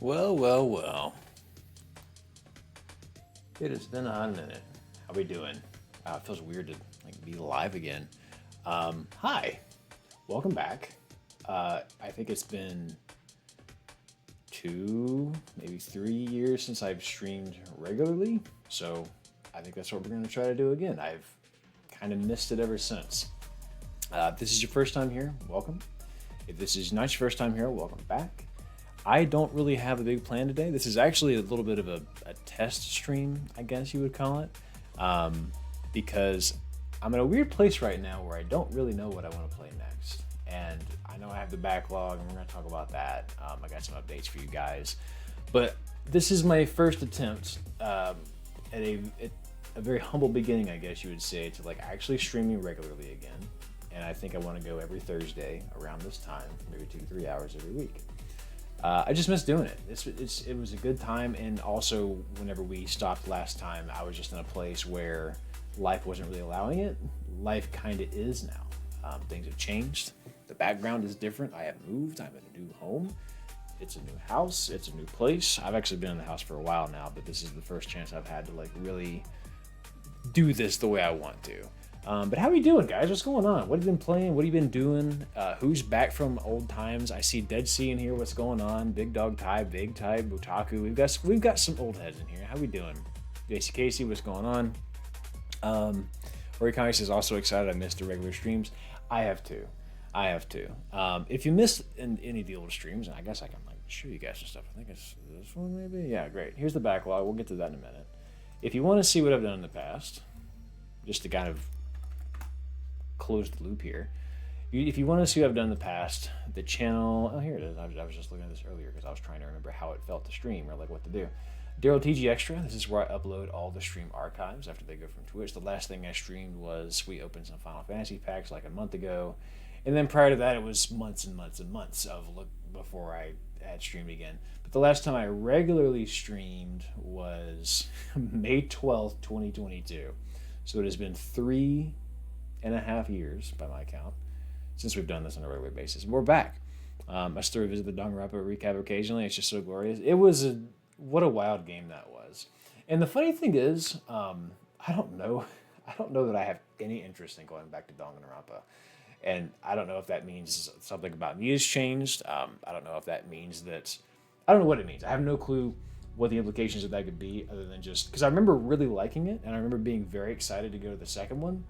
Well, well, well. It has been a hot minute. How we doing? It feels weird to be live again. Hi, welcome back. I think it's been 2, maybe 3 years since I've streamed regularly, so I think that's what we're going to try to do again. I've kind of missed it ever since. If this is your first time here, welcome. If this is not your first time here, welcome back. I don't really have a big plan today. This is actually a little bit of a test stream, I guess you would call it, because I'm in a weird place right now where I don't really know what I want to play next. And I know I have the backlog, and we're going to talk about that. I got some updates for you guys. But this is my first attempt at a very humble beginning, I guess you would say, to actually streaming regularly again. And I think I want to go every Thursday around this time, maybe 2-3 hours every week. I just miss doing it. It was a good time, and also whenever we stopped last time, I was just in a place where life wasn't really allowing it. Life kind of is now. Things have changed. The background is different. I have moved. I'm in a new home. It's a new house. It's a new place. I've actually been in the house for a while now, but this is the first chance I've had to really do this the way I want to. But how are you doing, guys? What's going on? What have you been playing? What have you been doing? Who's back from old times? I see Dead Sea in here. What's going on? Big Dog Ty, Big Ty, Butaku. We've got some old heads in here. How we doing? JC Casey, what's going on? Rory Connie says, also excited I missed the regular streams. I have too. If you missed any of the old streams, and I guess I can show you guys some stuff. I think it's this one maybe. Yeah, great. Here's the backlog. We'll get to that in a minute. If you want to see what I've done in the past, just to kind of close the loop here. If you want to see what I've done in the past, the channel, oh, here it is. I was just looking at this earlier because I was trying to remember how it felt to stream or what to do. Daryl TG Extra, this is where I upload all the stream archives after they go from Twitch. The last thing I streamed was we opened some Final Fantasy packs a month ago. And then prior to that, it was months and months and months before I had streamed again. But the last time I regularly streamed was May 12th, 2022. So it has been 3.5 years, by my count, since we've done this on a regular basis. And we're back. I still revisit the Danganronpa recap occasionally. It's just so glorious. What a wild game that was. And the funny thing is, I don't know that I have any interest in going back to Danganronpa. And I don't know if that means something about me has changed. I don't know if that means that... I don't know what it means. I have no clue what the implications of that could be, other than just... Because I remember really liking it, and I remember being very excited to go to the second one.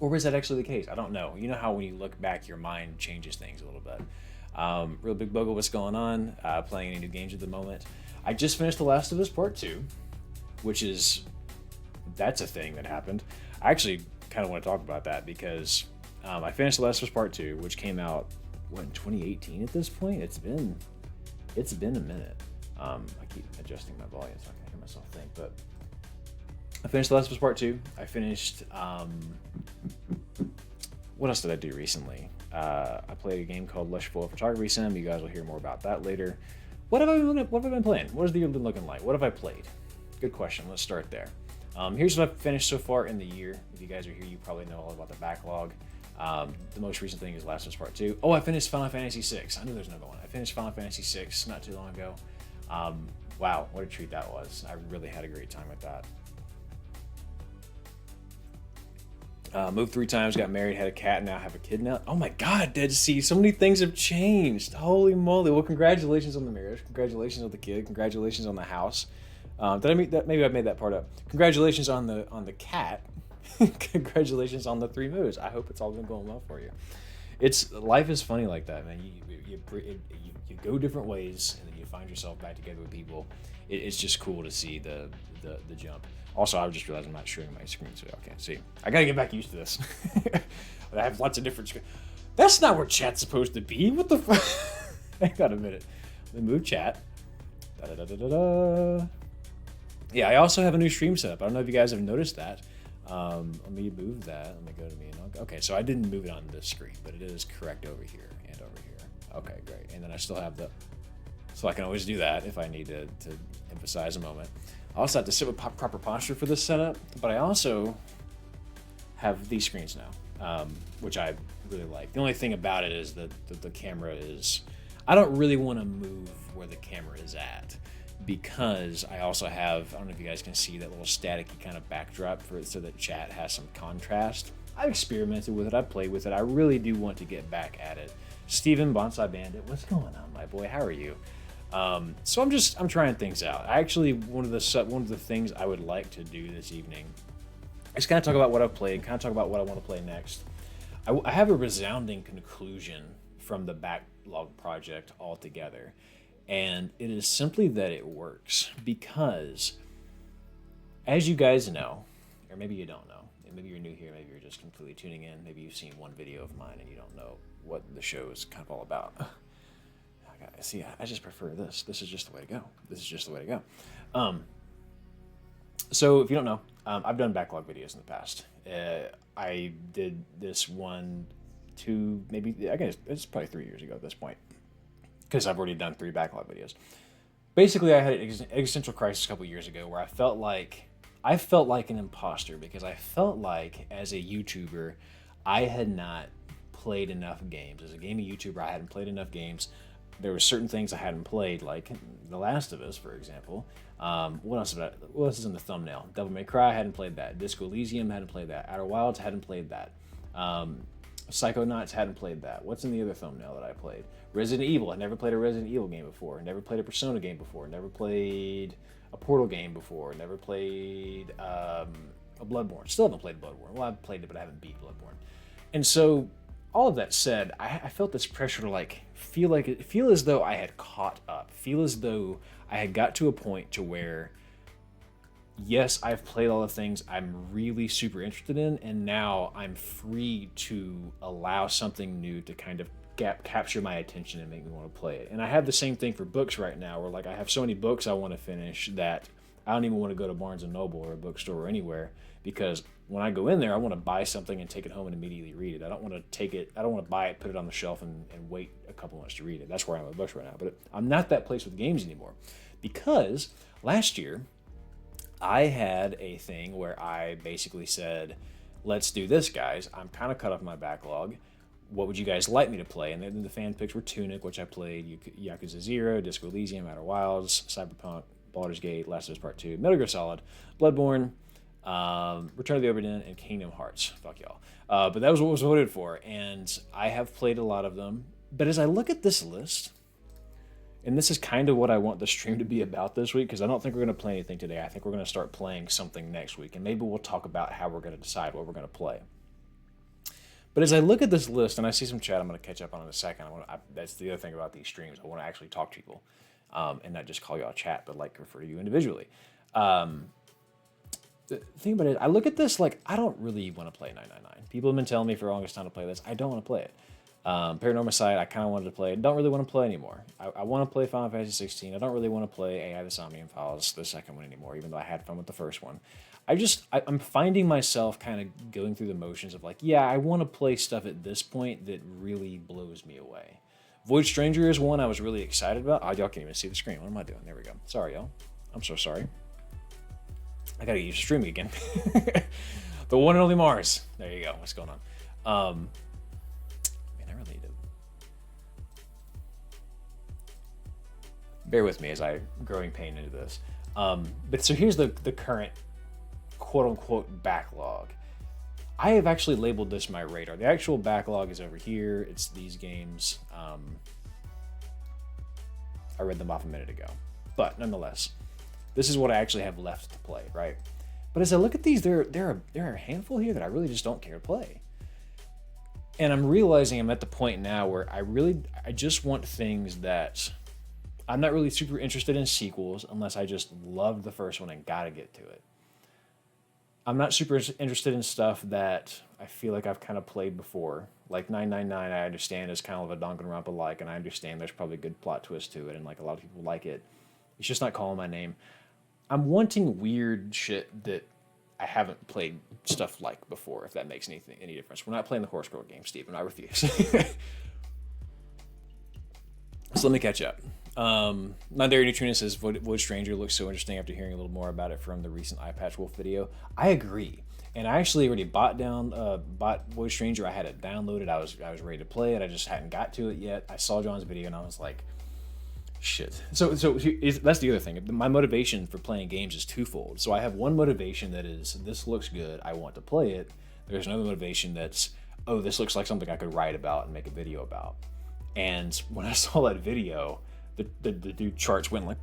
Or was that actually the case? I don't know. You know how when you look back, your mind changes things a little bit. Real Big Bogo, what's going on? Playing any new games at the moment? I just finished The Last of Us Part 2, which is... That's a thing that happened. I actually kind of want to talk about that because I finished The Last of Us Part 2, which came out, in 2018 at this point? It's been a minute. I keep adjusting my volume so I can hear myself think, but... I finished The Last of Us Part 2. I finished... what else did I do recently? I played a game called Lush Full Photography Sim. You guys will hear more about that later. What have I been playing? What has the year been looking like? What have I played? Good question. Let's start there. Here's what I've finished so far in the year. If you guys are here, you probably know all about the backlog. The most recent thing is Last of Us Part 2. Oh, I finished Final Fantasy VI. I knew there's another one. I finished Final Fantasy VI not too long ago. Wow, what a treat that was. I really had a great time with that. Moved 3 times, got married, had a cat, now have a kid now. Oh my God, Dead Sea, so many things have changed. Holy moly. Well, congratulations on the marriage. Congratulations on the kid. Congratulations on the house. Did I meet that? Maybe I made that part up. Congratulations on the cat. Congratulations on the 3 moves. I hope it's all been going well for you. Life is funny like that, man. You go different ways, and then you find yourself back together with people. It's just cool to see the jump. Also, I just realized I'm not sharing my screen, so y'all can't see. I gotta get back used to this. I have lots of different screens. That's not where chat's supposed to be. What the fuck? Hang on a minute. Let me move chat. Da-da-da-da-da. Yeah, I also have a new stream setup. I don't know if you guys have noticed that. Let me move that. Let me go to me. Okay, so I didn't move it on this screen, but it is correct over here and over here. Okay, great. And then I still have so I can always do that if I need to emphasize a moment. I also have to sit with proper posture for this setup, but I also have these screens now, which I really like. The only thing about it is that the camera is, I don't really want to move where the camera is at, because I also have, I don't know if you guys can see that little staticky kind of backdrop so that chat has some contrast. I've experimented with it, I've played with it, I really do want to get back at it. Steven Bonsai Bandit, what's going on, my boy? How are you? So I'm trying things out. I actually, one of the things I would like to do this evening is kind of talk about what I've played, kind of talk about what I want to play next. I have a resounding conclusion from the backlog project altogether, and it is simply that it works because, as you guys know, or maybe you don't know, maybe you're new here, maybe you're just completely tuning in, maybe you've seen one video of mine and you don't know what the show is kind of all about. See, I just prefer this. This is just the way to go. This is just the way to go. So if you don't know, I've done backlog videos in the past. I did this 1, 2, maybe, I guess it's probably 3 years ago at this point, because I've already done 3 backlog videos. Basically, I had an existential crisis a couple years ago where I felt like an imposter, because I felt like, as a YouTuber, I had not played enough games. As a gaming YouTuber, I hadn't played enough games. There were certain things I hadn't played, like The Last of Us, for example. What else is in the thumbnail? Devil May Cry, hadn't played that. Disco Elysium, hadn't played that. Outer Wilds, hadn't played that. Psychonauts, hadn't played that. What's in the other thumbnail that I played? Resident Evil, I never played a Resident Evil game before. Never played a Persona game before. Never played a Portal game before. Never played a Bloodborne. Still haven't played Bloodborne. Well, I've played it, but I haven't beat Bloodborne. And so, all of that said, I felt this pressure to feel as though I had caught up. Feel as though I had got to a point to where, yes, I've played all the things I'm really super interested in, and now I'm free to allow something new to kind of capture my attention and make me want to play it. And I have the same thing for books right now, where like I have so many books I want to finish that I don't even want to go to Barnes & Noble or a bookstore or anywhere, because when I go in there, I want to buy something and take it home and immediately read it. I don't want to buy it, put it on the shelf, and wait a couple months to read it. That's where I'm with books right now. But I'm not that place with games anymore, because last year I had a thing where I basically said, let's do this, guys. I'm kind of cut off my backlog. What would you guys like me to play? And then the fan picks were Tunic, which I played, Yakuza 0, Disco Elysium, Outer Wilds, Cyberpunk, Baldur's Gate, Last of Us Part 2, Metal Gear Solid, Bloodborne, Return of the Obra Dinn, and Kingdom Hearts. Fuck y'all. But that was what was voted for, and I have played a lot of them. But as I look at this list, and this is kind of what I want the stream to be about this week, because I don't think we're going to play anything today. I think we're going to start playing something next week, and maybe we'll talk about how we're going to decide what we're going to play. But as I look at this list, and I see some chat I'm going to catch up on in a second, that's the other thing about these streams. I want to actually talk to people, and not just call y'all chat, but like refer to you individually. The thing about it, I look at this like I don't really want to play 999. People have been telling me for the longest time to play this. I don't want to play it. Paranormicide, I kind of wanted to play it. Don't really want to play anymore. I want to play Final Fantasy 16. I don't really want to play AI the Somnium Files, the second one, anymore, even though I had fun with the first one. I'm finding myself kind of going through the motions of like, yeah, I want to play stuff at this point that really blows me away. Void Stranger is one I was really excited about. Oh, y'all can't even see the screen. What am I doing? There we go. Sorry, y'all. I'm so sorry. I gotta get used to streaming again. The one and only Mars. There you go. What's going on? Man, I really need to... Bear with me as I growing pain into this. But so here's the current quote-unquote backlog. I have actually labeled this my radar. The actual backlog is over here. It's these games. I read them off a minute ago. But nonetheless, this is what I actually have left to play, right? But as I look at these, there are a handful here that I really just don't care to play. And I'm realizing I'm at the point now where I just want things that... I'm not really super interested in sequels unless I just loved the first one and gotta get to it. I'm not super interested in stuff that I feel like I've kind of played before. Like 999, I understand is kind of a Danganronpa-like, and I understand there's probably a good plot twist to it, and like a lot of people like it. It's just not calling my name. I'm wanting weird shit that I haven't played stuff like before, if that makes any difference. We're not playing the Horse Girl game, Stephen. I refuse. So let me catch up. Non-Dairy Neutrina says Void Stranger looks so interesting after hearing a little more about it from the recent Eye Patch Wolf video. I agree. And I actually already bought Void Stranger. I had it downloaded. I was ready to play it. I just hadn't got to it yet. I saw John's video and I was like, shit. So that's the other thing. My motivation for playing games is twofold. So I have one motivation that is, this looks good, I want to play it. There's another motivation that's, oh, this looks like something I could write about and make a video about. And when I saw that video, the dude charts went like,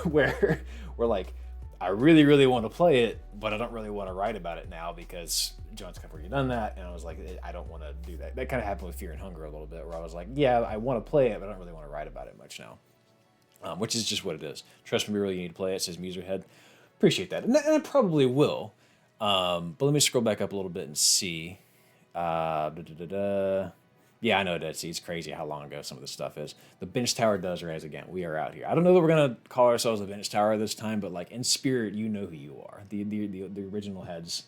where like, I really, really want to play it, but I don't really want to write about it now because John's kind of already done that. And I was like, I don't want to do that. That kind of happened with Fear and Hunger a little bit, where I was like, yeah, I want to play it, but I don't really want to write about it much now. Which is just what it is. Trust me, we really need to play it, says Muserhead. Appreciate that. And I probably will. But let me scroll back up a little bit and see. Yeah, I know Dead Sea. It's crazy how long ago some of this stuff is. The Bench Tower does rise again. We are out here. I don't know that we're gonna call ourselves the Bench Tower this time, but like in spirit, you know who you are. The original heads,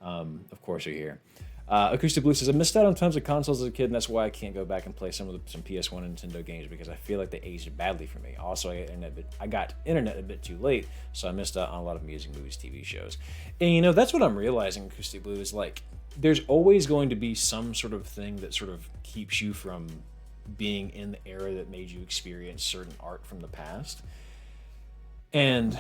of course, are here. Acoustic Blue says, I missed out on tons of consoles as a kid, and that's why I can't go back and play some PS1 and Nintendo games, because I feel like they aged badly for me. Also, I got internet a bit too late, so I missed out on a lot of music, movies, TV shows. And you know, that's what I'm realizing, Acoustic Blue, is like, there's always going to be some sort of thing that sort of keeps you from being in the era that made you experience certain art from the past. And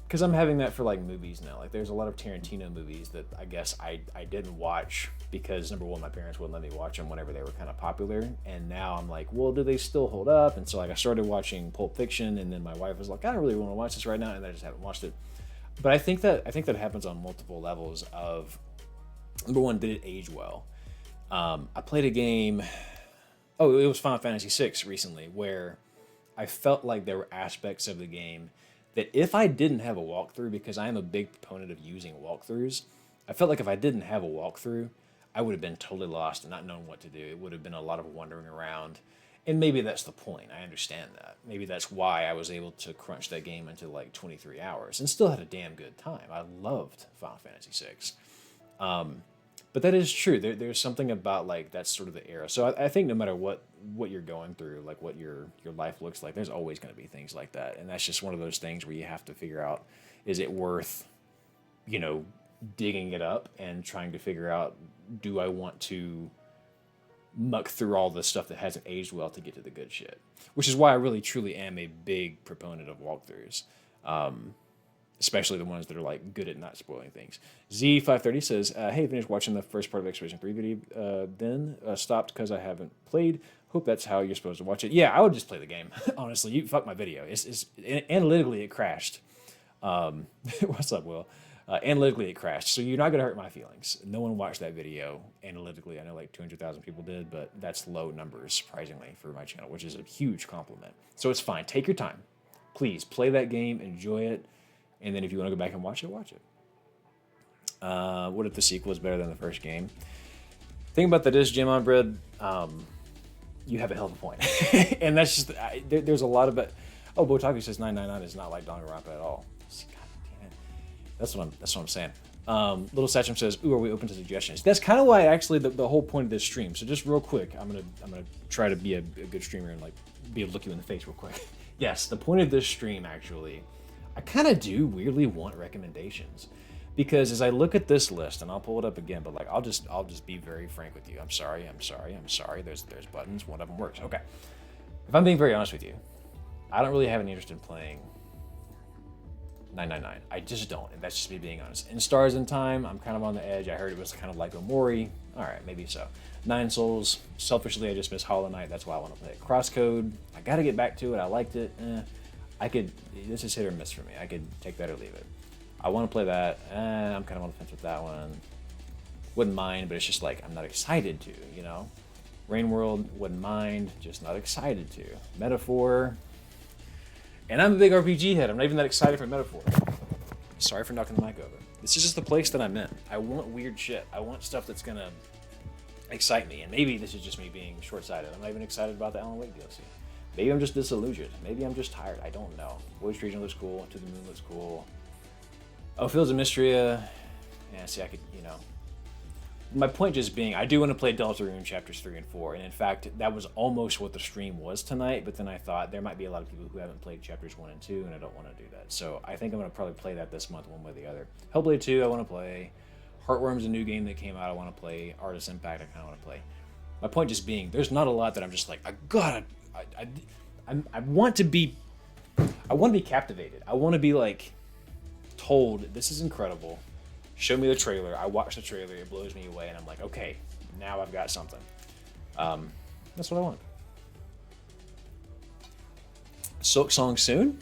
because I'm having that for like movies now. Like there's a lot of Tarantino movies that I guess I didn't watch because, number one, my parents wouldn't let me watch them whenever they were kind of popular. And now I'm like, well, do they still hold up? And so like I started watching Pulp Fiction, and then my wife was like, I don't really want to watch this right now, and I just haven't watched it. But I think that happens on multiple levels of, number one, did it age well? I played a game, it was Final Fantasy VI recently, where I felt like there were aspects of the game that if I didn't have a walkthrough, because I am a big proponent of using walkthroughs, I felt like if I didn't have a walkthrough, I would have been totally lost and not known what to do. It would have been a lot of wandering around. And maybe that's the point. I understand that. Maybe that's why I was able to crunch that game into like 23 hours and still had a damn good time. I loved Final Fantasy VI. But that is true. There's something about like that's sort of the era. So I think no matter what you're going through, like what your life looks like, there's always going to be things like that. And that's just one of those things where you have to figure out, is it worth, digging it up and trying to figure out, do I want to muck through all the stuff that hasn't aged well to get to the good shit? Which is why I really truly am a big proponent of walkthroughs. Especially the ones that are like good at not spoiling things. Z530 says, hey, finished watching the first part of Expedition 3 video, then stopped because I haven't played. Hope that's how you're supposed to watch it. Yeah, I would just play the game. Honestly, you fuck my video. It's analytically, it crashed. What's up, Will? Analytically, it crashed. So you're not going to hurt my feelings. No one watched that video analytically. I know like 200,000 people did, but that's low numbers, surprisingly, for my channel, which is a huge compliment. So it's fine. Take your time. Please play that game. Enjoy it. And then if you want to go back and watch it, watch it. What if the sequel is better than the first game? The thing about that is, Jim on Bread, you have a hell of a point. And that's just, there's a lot of it. Oh, Botaku says 999 is not like Danganronpa at all. God damn it. That's what I'm saying. Little Satchum says, ooh, are we open to suggestions? That's kind of why actually the whole point of this stream. So just real quick, I'm gonna try to be a good streamer and like be able to look you in the face real quick. Yes, the point of this stream actually, I kind of do weirdly want recommendations, because as I look at this list, and I'll pull it up again, but like I'll just be very frank with you. I'm sorry. There's buttons. One of them works. Okay. If I'm being very honest with you, I don't really have any interest in playing 999. I just don't, and that's just me being honest. In Stars in Time, I'm kind of on the edge. I heard it was kind of like Omori. All right, maybe so. Nine Souls. Selfishly, I just miss Hollow Knight. That's why I want to play it. Crosscode. I got to get back to it. I liked it. This is hit or miss for me. I could take that or leave it. I want to play that. I'm kind of on the fence with that one. Wouldn't mind, but it's just like, I'm not excited to, Rain World, wouldn't mind, just not excited to. Metaphor. And I'm a big RPG head. I'm not even that excited for Metaphor. Sorry for knocking the mic over. This is just the place that I'm in. I want weird shit. I want stuff that's going to excite me. And maybe this is just me being short-sighted. I'm not even excited about the Alan Wake DLC. Maybe I'm just disillusioned. Maybe I'm just tired. I don't know. Voice Region looks cool. To the Moon looks cool. Oh, Fields of Mystria. Yeah, see, I could, My point just being, I do want to play Deltarune Chapters 3 and 4. And in fact, that was almost what the stream was tonight. But then I thought there might be a lot of people who haven't played Chapters 1 and 2, and I don't want to do that. So I think I'm going to probably play that this month one way or the other. Hellblade 2, I want to play. Heartworm's a new game that came out I want to play. Artist Impact I kind of want to play. My point just being, there's not a lot that I'm just like, I want to be captivated. I want to be like told this is incredible. Show me the trailer. I watch the trailer. It blows me away, and I'm like, okay, now I've got something. That's what I want. Silk Song soon?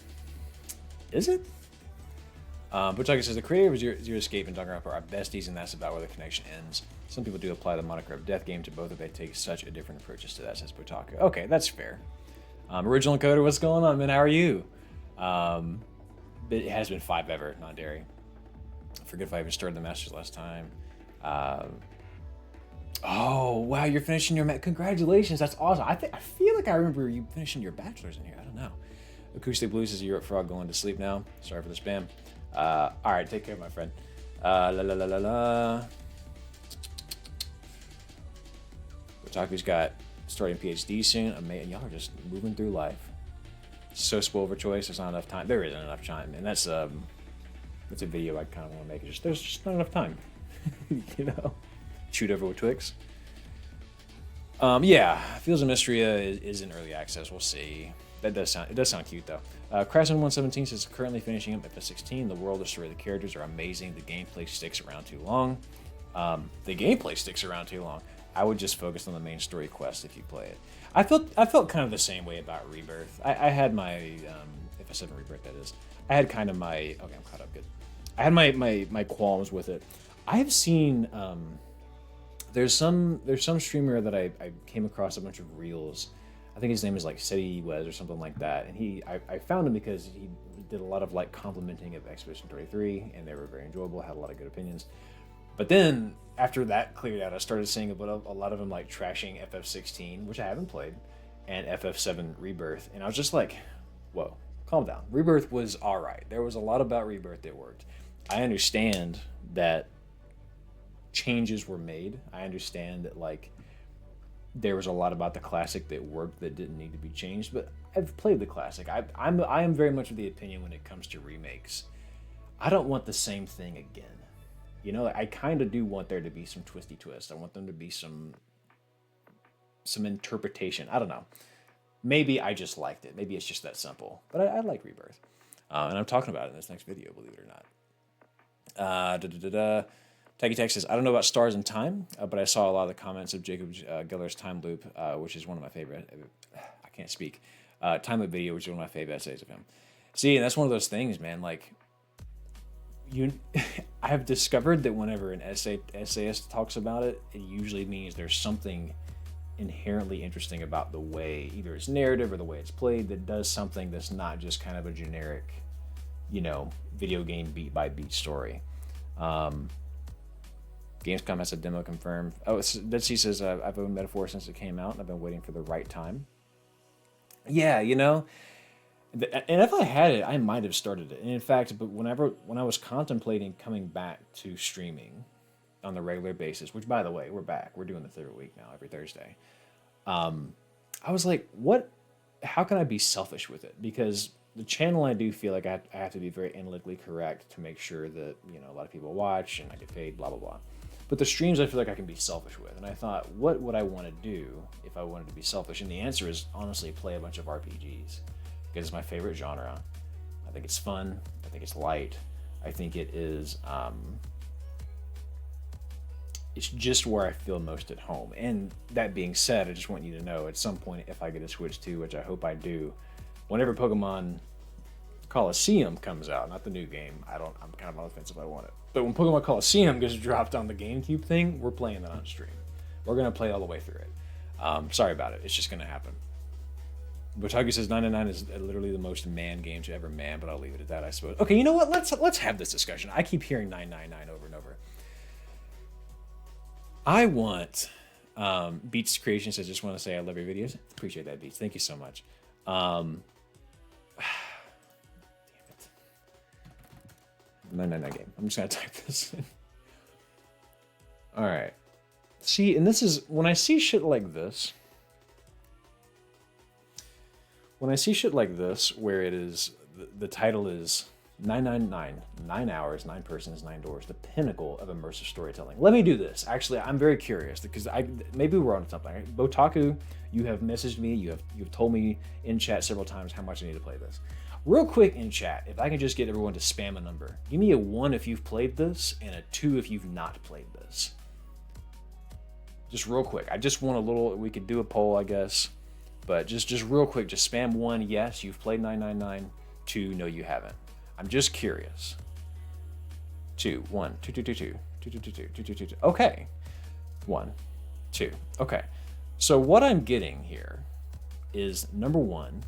Is it? But like I says, the creator of Zero Escape and Danganronpa are besties, and that's about where the connection ends. Some people do apply the moniker of Death Game to both, but they take such a different approaches to that, says Butaka. Okay, that's fair. Original Encoder, what's going on, man? How are you? It has been 5 ever, not dairy. I forget if I even started the Masters last time. Oh, wow, you're finishing your... Congratulations, that's awesome. I feel like I remember you finishing your bachelor's in here. I don't know. Acoustic Blues is a Europe Frog going to sleep now. Sorry for the spam. All right, take care, my friend. Otaku's got starting PhD soon. Amazing. Y'all are just moving through life. So spoiled for choice. There's not enough time. There isn't enough time, and that's a video I kind of want to make. There's just not enough time. You know, shoot over with Twix. Yeah, Fields of Mystria is in early access. We'll see. It does sound cute though. Craftsman117 says currently finishing up FF16. The world, the story, the characters are amazing. The gameplay sticks around too long. I would just focus on the main story quest if you play it. I felt kind of the same way about Rebirth. I had my FF7 Rebirth, that is. I had kind of my okay, I'm caught up good. I had my qualms with it. I have seen there's some streamer that I came across a bunch of reels. I think his name is like Seti Wes or something like that, and I found him because he did a lot of like complimenting of Expedition 33, and they were very enjoyable, had a lot of good opinions. But then after that cleared out, I started seeing a lot of them like trashing FF16, which I haven't played, and FF7 Rebirth, and I was just like, whoa, calm down. Rebirth was all right. There was a lot about Rebirth that worked. I understand that changes were made. I understand that like there was a lot about the classic that worked that didn't need to be changed, but I've played the classic. I am very much of the opinion when it comes to remakes, I don't want the same thing again. You know, I kind of do want there to be some twisty twist. I want them to be some interpretation. I don't know. Maybe I just liked it. Maybe it's just that simple. But I like Rebirth. And I'm talking about it in this next video, believe it or not. Taggy Tech says, I don't know about Stars in Time, but I saw a lot of the comments of Jacob Geller's Time Loop, which is one of my favorite. I can't speak. Time Loop video, which is one of my favorite essays of him. See, and that's one of those things, man. Like, I have discovered that whenever an essayist talks about it, it usually means there's something inherently interesting about the way, either it's narrative or the way it's played, that does something that's not just kind of a generic, you know, video game beat by beat story. Gamescom has a demo confirmed. Oh, Dead Sea says, I've owned Metaphor since it came out, and I've been waiting for the right time. Yeah, you know, and if I had it, I might have started it. And in fact, but when I was contemplating coming back to streaming on the regular basis, which by the way, we're back. We're doing the third week now, every Thursday. I was like, how can I be selfish with it? Because the channel, I do feel like I have to be very analytically correct to make sure that, you know, a lot of people watch and I get paid, blah, blah, blah. But the streams, I feel like I can be selfish with. And I thought, what would I want to do if I wanted to be selfish? And the answer is honestly play a bunch of RPGs. Because it's my favorite genre. I think it's fun. I think it's light. I think it is, it's just where I feel most at home. And that being said, I just want you to know at some point, if I get a Switch 2, which I hope I do, whenever Pokemon Coliseum comes out, not the new game, I'm kind of on the fence if I want it. But when Pokemon Coliseum gets dropped on the GameCube thing, we're playing that on stream. We're going to play all the way through it. Sorry about it. It's just going to happen. Botagu says 999 is literally the most man game to ever man, but I'll leave it at that, I suppose. Okay, you know what? Let's have this discussion. I keep hearing 999 over and over. I want Beats Creation says, just want to say I love your videos. Appreciate that, Beats. Thank you so much. Damn it. 999 game. I'm just gonna type this in. All right. See, and this is when I see shit like this. When I see shit like this, where it is the title is 999, 9 hours, 9 persons, 9 doors, the pinnacle of immersive storytelling. Let me do this. Actually, I'm very curious because maybe we're on something. Botaku, you have messaged me, you've told me in chat several times how much I need to play this. Real quick in chat, if I can just get everyone to spam a number. Give me a 1 if you've played this and a 2 if you've not played this. Just real quick. I just want a little, we could do a poll, I guess. But just real quick, just spam 1, yes, you've played 999. 2, no, you haven't. I'm just curious. 2, 1, 2, 2, 2, 2, 2, 2, 2, 2, 2, 2, 2, 2. Okay. 1, 2. Okay. So what I'm getting here is number 1.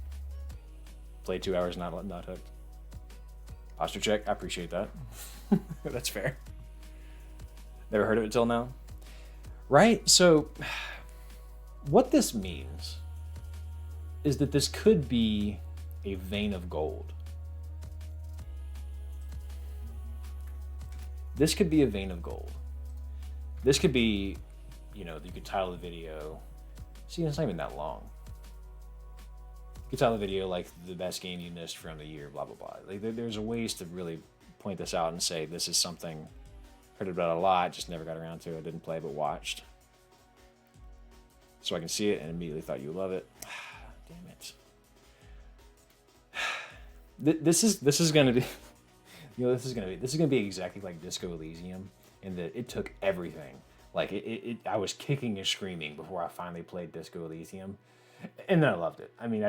Played 2 hours, not hooked. Posture check. I appreciate that. That's fair. Never heard of it till now. Right? So what this means is that this could be a vein of gold. This could be a vein of gold. This could be, you could title the video. See, it's not even that long. You could title the video like the best game you missed from the year, blah, blah, blah. Like, there's ways to really point this out and say, this is something heard about a lot, just never got around to it, didn't play, but watched. So I can see it and immediately thought you love it. Damn it. This is gonna be, this is gonna be exactly like Disco Elysium, in that it took everything. Like I was kicking and screaming before I finally played Disco Elysium, and then I loved it. I mean,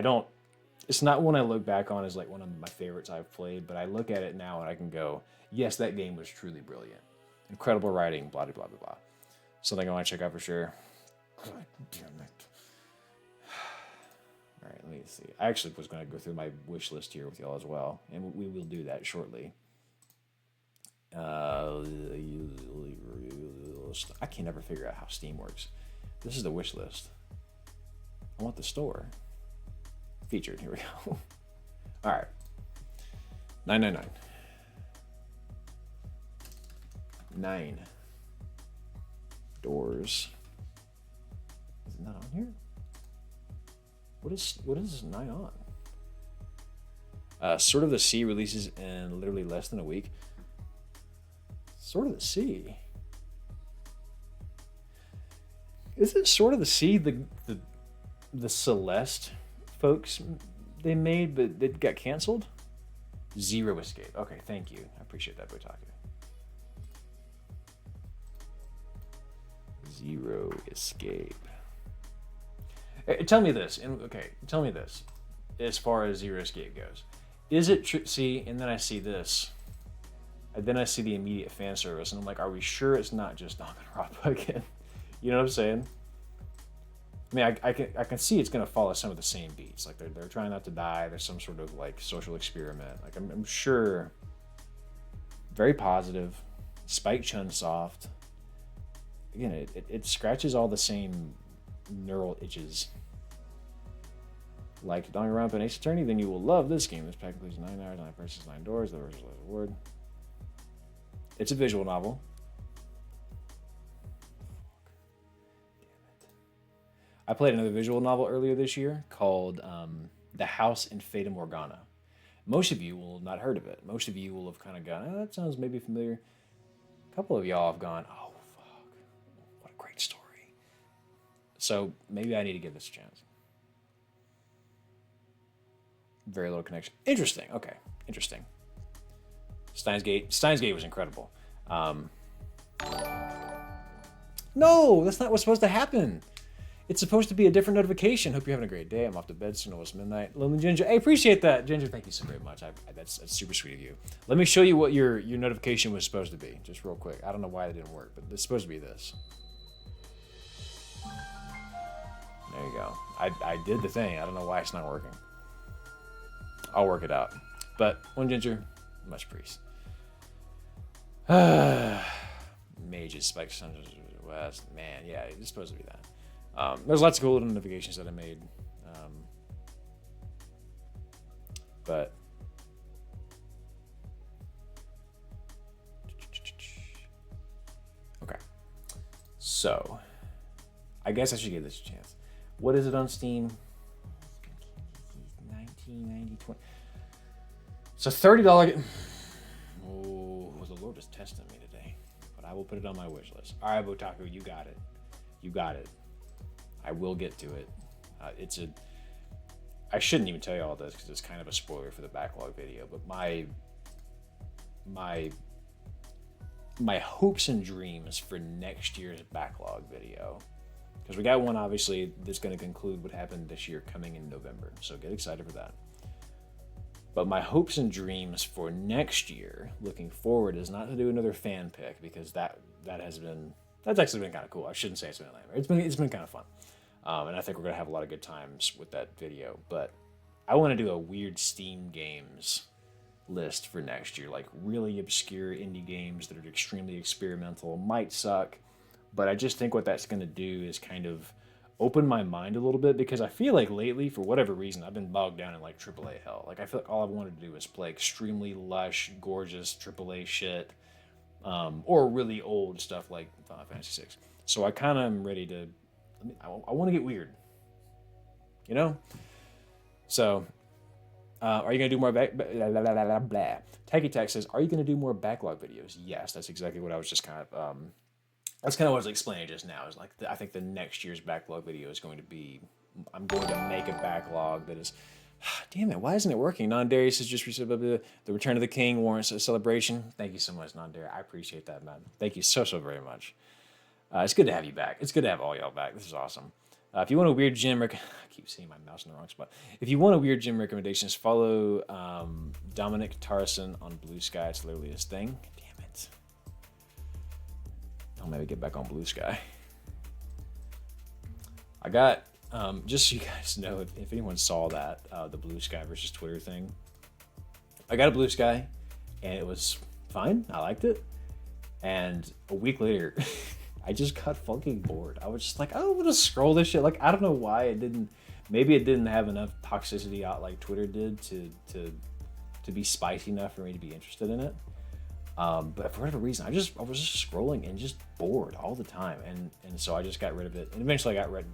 it's not one I look back on as like one of my favorites I've played, but I look at it now and I can go, yes, that game was truly brilliant. Incredible writing, blah, blah, blah, blah, blah. Something I want to check out for sure. God damn it. All right, let me see. I actually was going to go through my wish list here with y'all as well, and we will do that shortly. I can never figure out how Steam works. This is the wish list. I want the store. Featured, here we go. All right. 999. 9 doors. Is it not on here? What is 9 on? Sword of the Sea releases in literally less than a week. Sword of the Sea. Is it Sword of the Sea the Celeste folks they made, but it got canceled? Zero Escape. Okay, thank you. I appreciate that, Botaku. Zero Escape. Tell me this. Tell me this. As far as Zero Escape goes, is it true? See, and then I see this. And then I see the immediate fan service, and I'm like, are we sure it's not just Danganronpa again? You know what I'm saying? I mean, I can see it's gonna follow some of the same beats. Like they're trying not to die. There's some sort of like social experiment. Like I'm sure. Very positive. Spike Chunsoft. Again, it scratches all the same neural itches. Like Danganronpa and Ace Attorney, then you will love this game. This pack includes 9 hours, 9 persons, 9 doors. The version is award. It's a visual novel. I played another visual novel earlier this year called The House in Fata Morgana. Most of you will have not heard of it. Most of you will have kind of gone, oh, that sounds maybe familiar. A couple of y'all have gone, oh, fuck, what a great story. So maybe I need to give this a chance. Very little connection. Interesting. Okay, interesting. Steins Gate was incredible. No, that's not what's supposed to happen. It's supposed to be a different notification. Hope you're having a great day. I'm off to bed soon. Almost midnight. Lonely Ginger. Hey, appreciate that. Ginger, thank you so very much. That's super sweet of you. Let me show you what your notification was supposed to be. Just real quick. I don't know why it didn't work, but it's supposed to be this. There you go. I did the thing. I don't know why it's not working. I'll work it out. But one Ginger, much priest. Mages, Spikes, West. Man, yeah, it's supposed to be that. There's lots of cool little notifications that I made. But okay. So I guess I should give this a chance. What is it on Steam? 19, 90, 20. It's a $30 game. Lord was testing me today, but I will put it on my wish list. All right, Botaku, you got it. You got it. I will get to it. I shouldn't even tell you all this because it's kind of a spoiler for the backlog video, but my hopes and dreams for next year's backlog video, because we got one obviously that's going to conclude what happened this year coming in November, so get excited for that. But my hopes and dreams for next year, looking forward, is not to do another fan pick, because that's actually been kind of cool. I shouldn't say it's been lame. It's been kind of fun, and I think we're gonna have a lot of good times with that video. But I want to do a weird Steam games list for next year, like really obscure indie games that are extremely experimental, might suck, but I just think what that's gonna do is kind of open my mind a little bit, because I feel like lately, for whatever reason, I've been bogged down in like AAA hell. Like I feel like all I wanted to do was play extremely lush, gorgeous AAA shit, or really old stuff like Final Fantasy VI. So I kind of am ready to. I want to get weird, you know. So, are you gonna do more Tacky Tack says, "Are you gonna do more backlog videos?" Yes, that's exactly what I was just kind of. That's kind of what I was explaining just now. Is like I think the next year's backlog video is going to be. I'm going to make a backlog that is. Damn it! Why isn't it working? Non-Darius has just received the Return of the King warrants a celebration. Thank you so much, Non-Darius. I appreciate that, man. Thank you so very much. It's good to have you back. It's good to have all y'all back. This is awesome. If you want a weird gym, I keep seeing my mouse in the wrong spot. If you want a weird gym recommendations, follow Dominic Tarson on Blue Sky. It's literally his thing. Damn it. I'll maybe get back on Blue Sky. I got, just so you guys know, if anyone saw that, the Blue Sky versus Twitter thing, I got a Blue Sky, and it was fine. I liked it. And a week later, I just got fucking bored. I was just like, oh, I'm gonna scroll this shit. Like, I don't know why it didn't. Maybe it didn't have enough toxicity out like Twitter did to be spicy enough for me to be interested in it. But for whatever reason, I was just scrolling and just bored all the time, and so I just got rid of it. And eventually, I got rid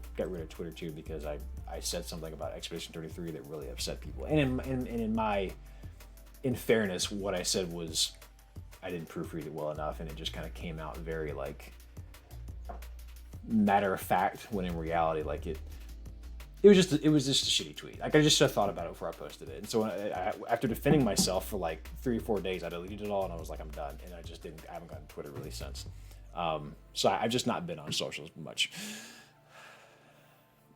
of Twitter too, because I said something about Expedition 33 that really upset people. And in fairness, what I said was I didn't proofread it well enough, and it just kind of came out very like matter of fact, when in reality, like it was just a shitty tweet. Like I just thought about it before I posted it, and so after defending myself for like 3 or 4 days, I deleted it all, and I was like, I'm done. And I haven't gotten Twitter really since. So I've just not been on socials much.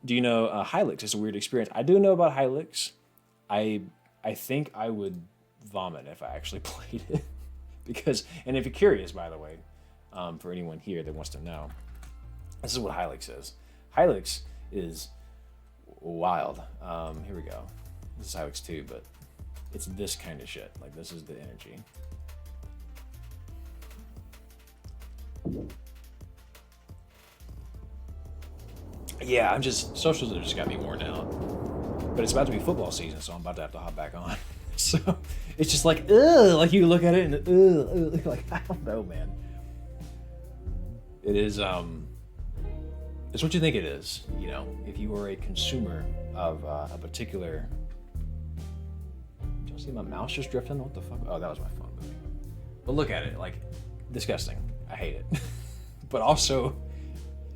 Do you know Hylix? It's a weird experience. I do know about Hylix. I think I would vomit if I actually played it, because, and if you're curious, by the way, for anyone here that wants to know, this is what Hylix is. Hylix is wild. Here we go. This is Hylix 2, but it's this kind of shit. Like, this is the energy. Yeah, socials have just got me worn out. But it's about to be football season, so I'm about to have to hop back on. So it's just like, ugh, like you look at it and ugh, like, I don't know, man. It is, it's what you think it is, you know, if you are a consumer of a particular. Did you see my mouse just drifting? What the fuck? Oh, that was my phone moving. But look at it, like, disgusting. I hate it. But also,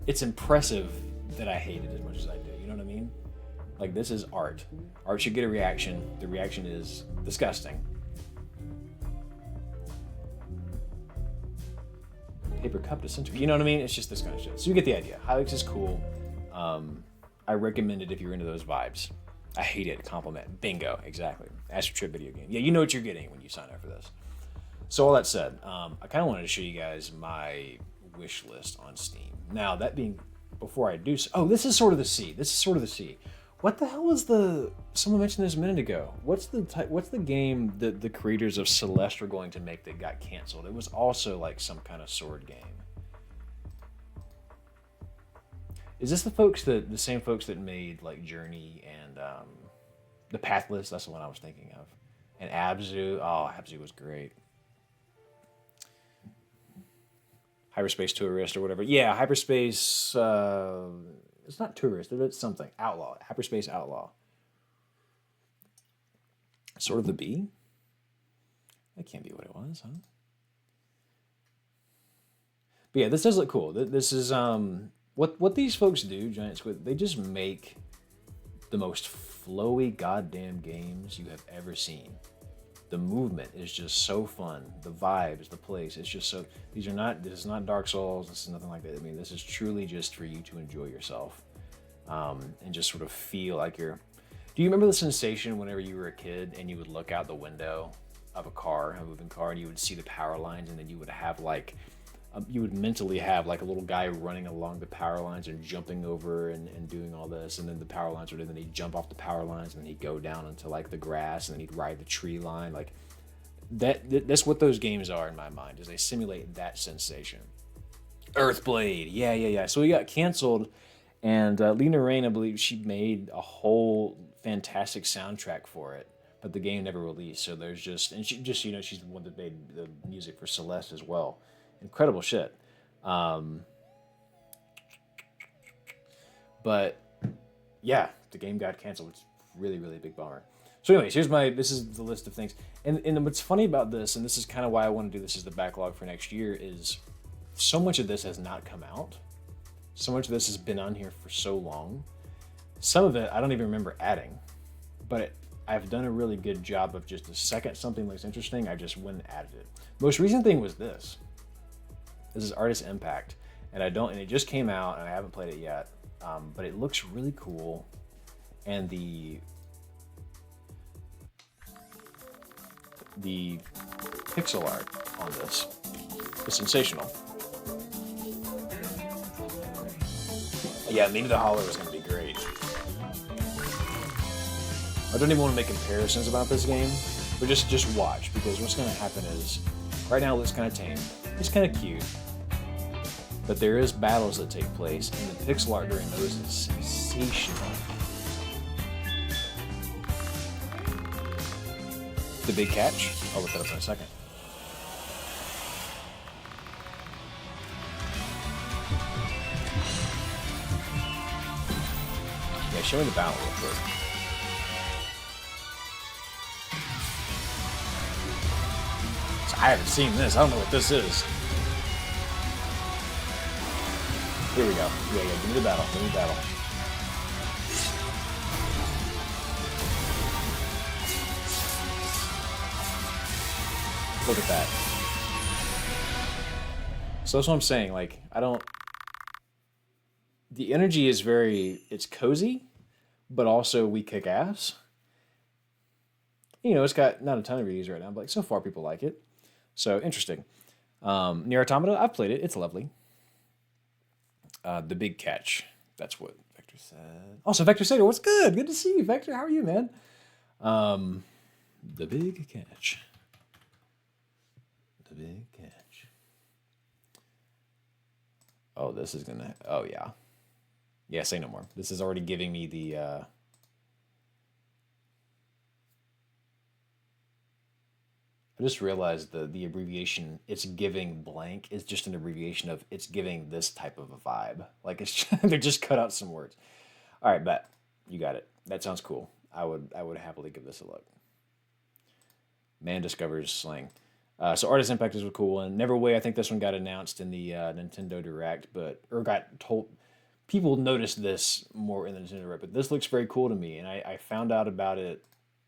it's impressive that I hate it as much as I do. You know what I mean? Like, this is art. Art should get a reaction. The reaction is disgusting. Paper cup to center. You know what I mean? It's just this kind of shit. So you get the idea. Hylix is cool. I recommend it if you're into those vibes. I hate it. Compliment. Bingo. Exactly. Astro Trip video game. Yeah, you know what you're getting when you sign up for this. So all that said, I kind of wanted to show you guys my wish list on Steam. Now, that being, before I do so, oh, this is sort of the C. This is sort of the C. What the hell was someone mentioned this a minute ago. What's the game that the creators of Celeste were going to make that got canceled? It was also like some kind of sword game. Is this the same folks that made like Journey and the Pathless? That's the one I was thinking of. And Abzu. Oh, Abzu was great. Hyperspace Tourist or whatever. Yeah, Hyperspace. It's not Tourist. It's something. Outlaw. Hyperspace Outlaw. Sort of the B? That can't be what it was, huh? But yeah, this does look cool. This is what these folks do, Giant Squid. They just make the most flowy goddamn games you have ever seen. The movement is just so fun. The vibes, the place, it's just so. This is not Dark Souls. This is nothing like that. I mean, this is truly just for you to enjoy yourself, and just sort of feel like you're. Do you remember the sensation whenever you were a kid and you would look out the window of a moving car, and you would see the power lines, and then you would have like. You would mentally have like a little guy running along the power lines and jumping over and doing all this, and then the power lines would, and then he'd jump off the power lines, and then he'd go down into like the grass, and then he'd ride the tree line. Like that's what those games are in my mind, is they simulate that sensation. Earthblade, yeah. So we got canceled, and Lena Raine, I believe she made a whole fantastic soundtrack for it, but the game never released. So there's just, and she just, she's the one that made the music for Celeste as well. Incredible shit. But yeah, the game got canceled, which is really, really big bummer. So anyways, this is the list of things. And what's funny about this, and this is kind of why I want to do this as the backlog for next year, is so much of this has not come out. So much of this has been on here for so long. Some of it I don't even remember adding, but I've done a really good job of just the second something looks interesting, I just went and added it. Most recent thing was this. This is Artist Impact, and it just came out, and I haven't played it yet, but it looks really cool, and the pixel art on this is sensational. Yeah, maybe the Hollow is going to be great. I don't even want to make comparisons about this game, but just watch, because what's going to happen is, right now it looks kind of tame. It's kind of cute, but there is battles that take place, and the pixel art during those is sensational. The big catch? I'll look that up in a second. Yeah, show me the battle real quick. I haven't seen this. I don't know what this is. Here we go. Yeah, give me the battle. Look at that. So that's what I'm saying. Like, the energy is it's cozy, but also we kick ass. It's got not a ton of reviews right now, but like so far people like it. So interesting. Nier Automata, I've played it. It's lovely. The big catch. That's what Vector said. Also, Vector Sager, what's good? Good to see you, Vector. How are you, man? The big catch. The big catch. Oh, this is gonna. Oh yeah. Yeah, say no more. This is already giving me the. I just realized the abbreviation, it's giving blank, is just an abbreviation of it's giving this type of a vibe. Like they just cut out some words. All right, bet. You got it. That sounds cool. I would happily give this a look. Man discovers slang. So Artist Impact is a cool one. Neverway, I think this one got announced in the Nintendo Direct, or got told. People noticed this more in the Nintendo Direct, but this looks very cool to me, and I found out about it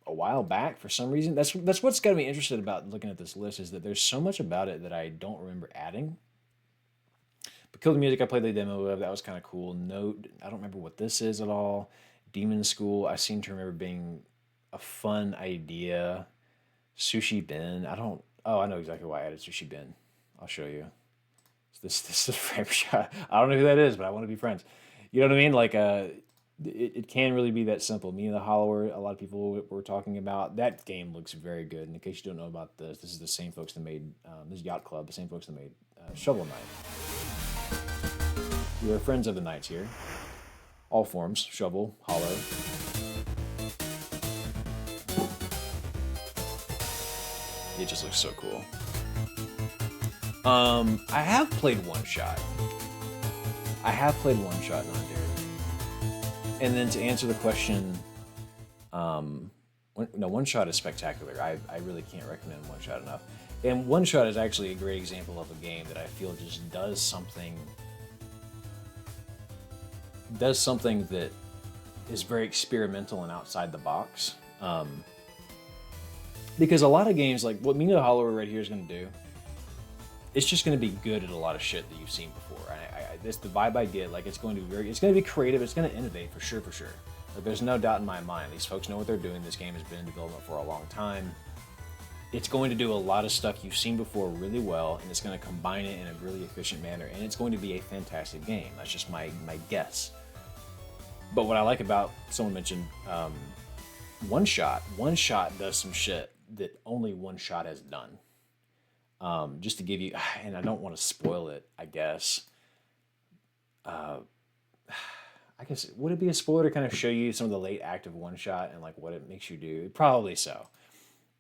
a while back for some reason. That's what's got me interested about looking at this list, is that there's so much about it that I don't remember adding. But Kill the Music, I played the demo of. That was kind of cool. Note, I don't remember what this is at all. Demon School, I seem to remember being a fun idea. Sushi Bin, I know exactly why I added Sushi Bin. I'll show you. This is a frame shot. I don't know who that is, but I want to be friends. You know what I mean? Like, it can really be that simple. Me and the Hollower, a lot of people were talking about. That game looks very good. And in case you don't know about this is the same folks that made this is Yacht Club, the same folks that made Shovel Knight. We are friends of the Knights here. All forms, Shovel, Hollow. It just looks so cool. I have played One Shot. Non Daryl. And then to answer the question, when One Shot is spectacular. I really can't recommend One Shot enough. And One Shot is actually a great example of a game that I feel just does something that is very experimental and outside the box. Because a lot of games, like what Mina Hollower right here is going to do, it's just going to be good at a lot of shit that you've seen before. This the vibe I get. Like it's going to be creative. It's going to innovate for sure. Like, there's no doubt in my mind. These folks know what they're doing. This game has been in development for a long time. It's going to do a lot of stuff you've seen before really well, and it's going to combine it in a really efficient manner, and it's going to be a fantastic game. That's just my guess. But what I like about, someone mentioned One Shot. One Shot does some shit that only One Shot has done. Just to give you, and I don't want to spoil it, I guess. I guess, would it be a spoiler to kind of show you some of the late act of One Shot and like what it makes you do? Probably so.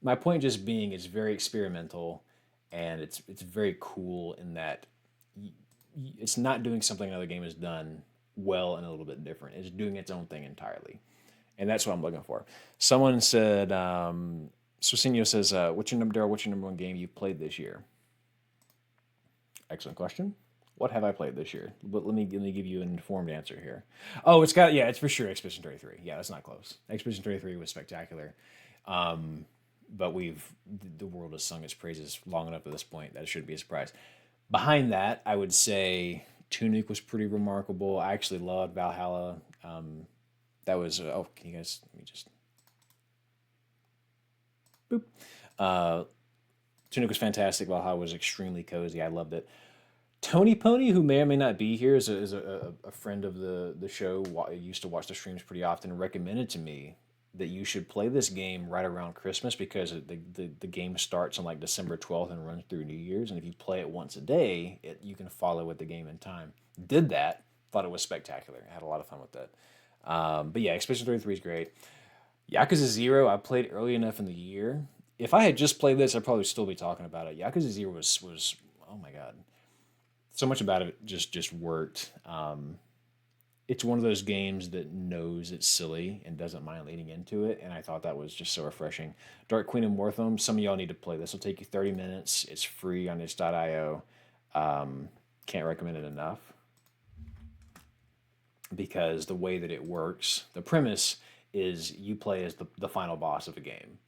My point just being, it's very experimental, and it's very cool in that it's not doing something another game has done well and a little bit different. It's doing its own thing entirely, and that's what I'm looking for. Someone said, Socinio says, what's your number one game you've played this year? Excellent question. What have I played this year? But let me give you an informed answer here. Oh, it's for sure Expedition 33. Yeah, that's not close. Expedition 33 was spectacular. But the world has sung its praises long enough at this point that it shouldn't be a surprise. Behind that, I would say Tunic was pretty remarkable. I actually loved Valhalla. That was, can you guys, let me just, boop. Tunic was fantastic. Valhalla was extremely cozy. I loved it. Tony Pony, who may or may not be here, is a friend of the show, used to watch the streams pretty often, recommended to me that you should play this game right around Christmas because the game starts on like December 12th and runs through New Year's. And if you play it once a day, you can follow with the game in time. Did that. Thought it was spectacular. Had a lot of fun with that. But yeah, Expedition 33 is great. Yakuza 0, I played early enough in the year. If I had just played this, I'd probably still be talking about it. Yakuza 0 was oh my God. So much about it just worked. It's one of those games that knows it's silly and doesn't mind leaning into it, and I thought that was just so refreshing. Dark Queen of Mortham, some of y'all need to play this. It'll take you 30 minutes. It's free on itch.io. Can't recommend it enough because the way that it works, the premise is you play as the final boss of a game,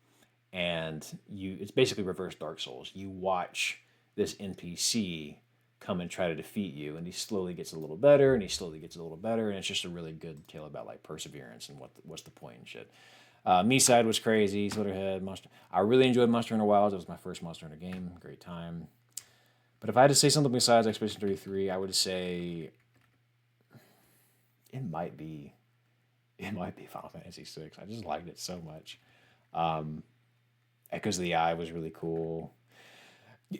and it's basically reverse Dark Souls. You watch this NPC come and try to defeat you, and he slowly gets a little better, and he slowly gets a little better, and it's just a really good tale about like perseverance and what's the point and shit. Me-Side was crazy. Slitterhead, Monster. I really enjoyed Monster Hunter Wilds. It was my first Monster Hunter game. Great time. But if I had to say something besides Expedition 33, I would say it might be Final Fantasy VI. I just liked it so much. Echoes of the Eye was really cool.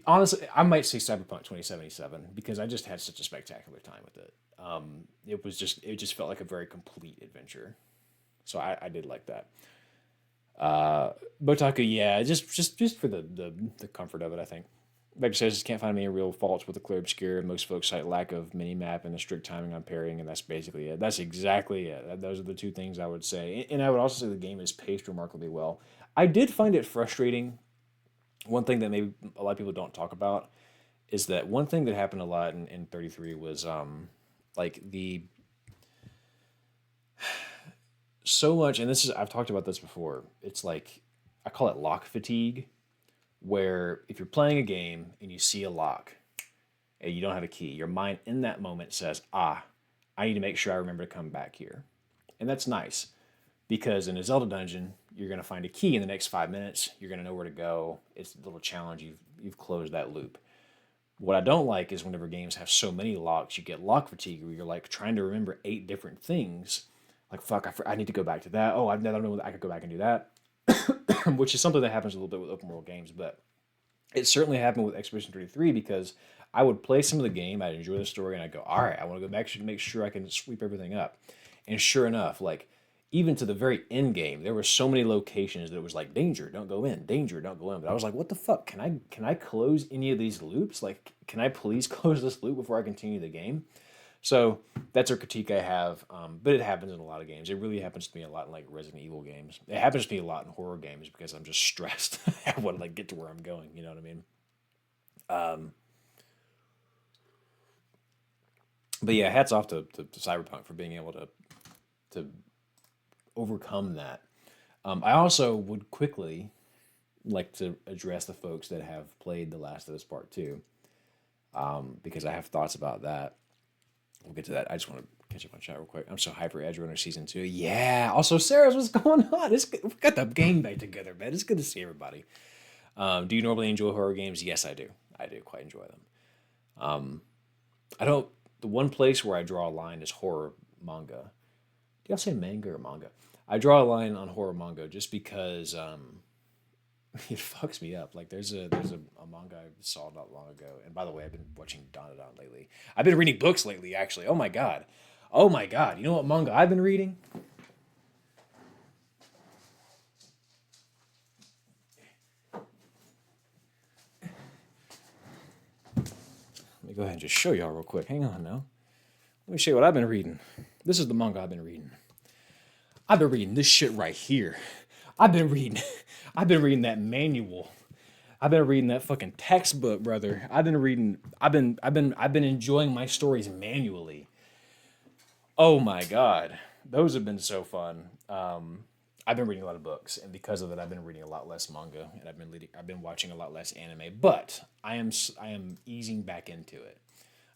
Honestly, I might say Cyberpunk 2077 because I just had such a spectacular time with it. It just felt like a very complete adventure. So I did like that. Botaku, yeah, just for the comfort of it, I think. Vector says can't find any real faults with the Clear Obscure. Most folks cite lack of mini map and the strict timing on parrying, and that's basically it. That's exactly it. Those are the two things I would say. And I would also say the game is paced remarkably well. I did find it frustrating. One thing that maybe a lot of people don't talk about is that one thing that happened a lot in 33 was so much, and I've talked about this before. It's like I call it lock fatigue, where if you're playing a game and you see a lock and you don't have a key, your mind in that moment says, I need to make sure I remember to come back here. And that's nice because in a Zelda dungeon, you're going to find a key in the next 5 minutes. You're going to know where to go. It's a little challenge. You've closed that loop. What I don't like is whenever games have so many locks, you get lock fatigue where you're like trying to remember 8 different things. Like, fuck, I need to go back to that. Oh, I don't know. I could go back and do that. Which is something that happens a little bit with open world games, but it certainly happened with Expedition 33 because I would play some of the game, I'd enjoy the story, and I'd go, all right, I want to go back and make sure I can sweep everything up. And sure enough, like, even to the very end game, there were so many locations that it was like, danger, don't go in, danger, don't go in. But I was like, what the fuck? Can I close any of these loops? Like, can I please close this loop before I continue the game? So that's a critique I have, but it happens in a lot of games. It really happens to me a lot in like Resident Evil games. It happens to me a lot in horror games because I'm just stressed. I want to like get to where I'm going. You know what I mean? But yeah, hats off to Cyberpunk for being able to overcome that. I also would quickly like to address the folks that have played The Last of Us Part 2, because I have thoughts about that. We'll get to that. I just want to catch up on chat real quick. I'm so hyper Edge Runner Season 2. Yeah. Also, Sarah's, what's going on? We've got the game back together, man. It's good to see everybody. Do you normally enjoy horror games? Yes, I do. I do quite enjoy them. I don't. The one place where I draw a line is horror manga. Do y'all say manga or manga? I draw a line on horror manga just because it fucks me up. Like there's a manga I saw not long ago, and by the way, I've been watching Dandadan lately. I've been reading books lately, actually. Oh my god, You know what manga I've been reading? Let me go ahead and just show y'all real quick. Hang on now. Let me show you what I've been reading. This is the manga I've been reading. I've been reading this shit right here. I've been reading that manual. I've been reading that fucking textbook, brother. I've been enjoying my stories manually. Oh my god. Those have been so fun. I've been reading a lot of books, and because of it, I've been reading a lot less manga, and I've been watching a lot less anime. But I am easing back into it.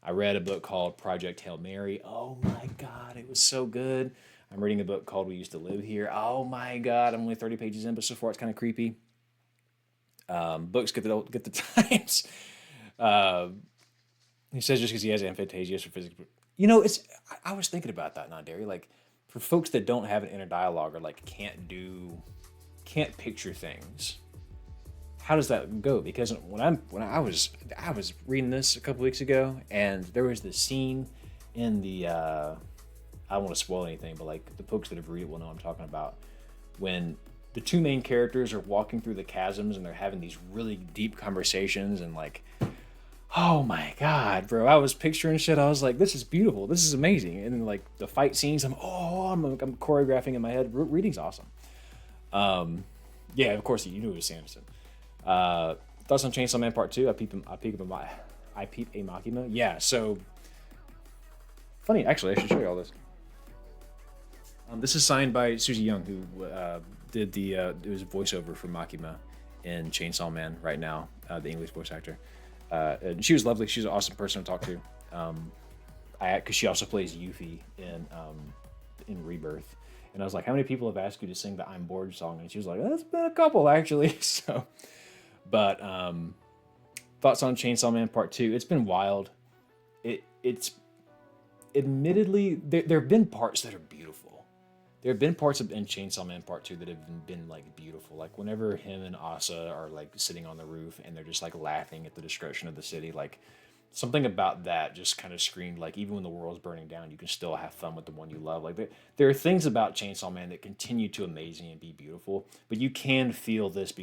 I read a book called Project Hail Mary. Oh my god, it was so good. I'm reading a book called We Used to Live Here. Oh my god, I'm only 30 pages in, but so far it's kind of creepy. Books get the times. He says just because he has amphantasia for physics. You know, I was thinking about that, not Daryl. Like, for folks that don't have an inner dialogue or like can't picture things, how does that go? Because when I was reading this a couple weeks ago, and there was this scene in the I don't want to spoil anything, but like the folks that have read it will know what I'm talking about, when the two main characters are walking through the chasms and they're having these really deep conversations, and like, oh my god, bro, I was picturing shit. I was like, this is beautiful, this is amazing. And then like the fight scenes, I'm choreographing in my head. Reading's awesome. Yeah, of course you knew it was Sanderson. Thoughts on Chainsaw Man Part 2? I peep a Machina. Yeah, so funny, actually, I should show you all this. This is signed by Susie Young, who did it was voiceover for Makima in Chainsaw Man right now, the English voice actor. And she was lovely. She's an awesome person to talk to. Because she also plays Yuffie in Rebirth. And I was like, how many people have asked you to sing the I'm Bored song? And she was like, that's been a couple, actually. So, but thoughts on Chainsaw Man Part 2? It's been wild. It's admittedly, there have been parts that are beautiful. There have been parts in Chainsaw Man Part 2 that have been like beautiful. Like whenever him and Asa are like sitting on the roof and they're just like laughing at the destruction of the city, like something about that just kind of screamed like, even when the world's burning down, you can still have fun with the one you love. Like there are things about Chainsaw Man that continue to amaze me and be beautiful, but you can feel this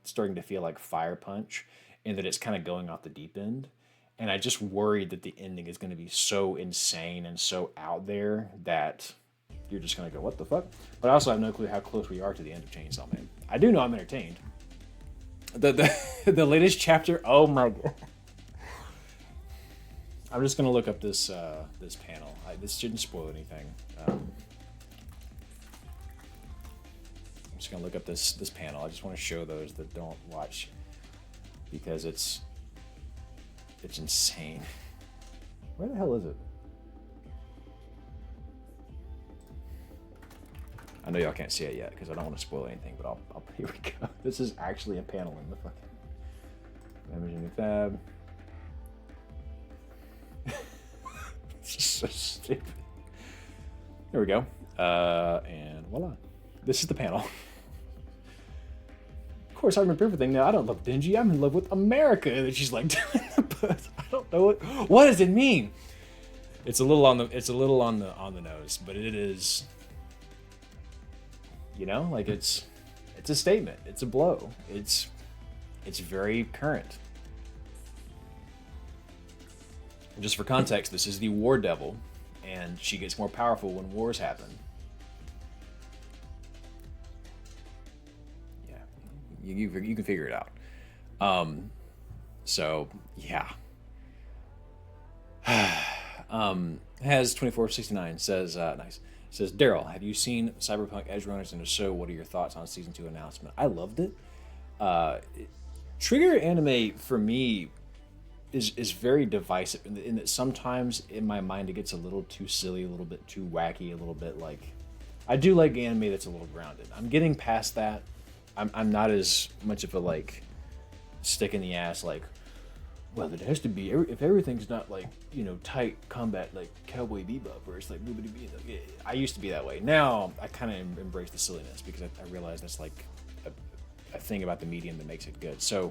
starting to feel like Fire Punch, and that it's kind of going off the deep end. And I just worried that the ending is going to be so insane and so out there that you're just going to go, what the fuck? But I also have no clue how close we are to the end of Chainsaw Man. I do know I'm entertained. The latest chapter, oh my god. I'm just going to look up this panel. This shouldn't spoil anything. I'm just going to look up this panel. I just want to show those that don't watch, because it's insane. Where the hell is it? I know y'all can't see it yet because I don't want to spoil anything, but here we go. This is actually a panel in the fucking Imaging Fab. It's just so stupid. There we go. And voila. This is the panel. Of course, I remember everything now. I don't love Benji. I'm in love with America. And then she's like doing the buzz. I don't know what does it mean. It's a little on the nose, but it is. You know, like it's a statement. It's a blow. It's very current. Just for context, this is the War Devil, and she gets more powerful when wars happen. Yeah, you can figure it out. So yeah. Has 2469 says nice. Says Daryl, have you seen Cyberpunk Edgerunners, and if so, what are your thoughts on season 2 announcement? I loved it. Trigger anime for me is very divisive in that sometimes in my mind it gets a little too silly, a little bit too wacky, a little bit like I do like anime that's a little grounded. I'm getting past that. I'm not as much of a like stick in the ass like, well, it has to be if everything's not like, you know, tight combat like Cowboy Bebop, where it's like I used to be that way. Now I kind of embrace the silliness because I realize that's like a thing about the medium that makes it good. So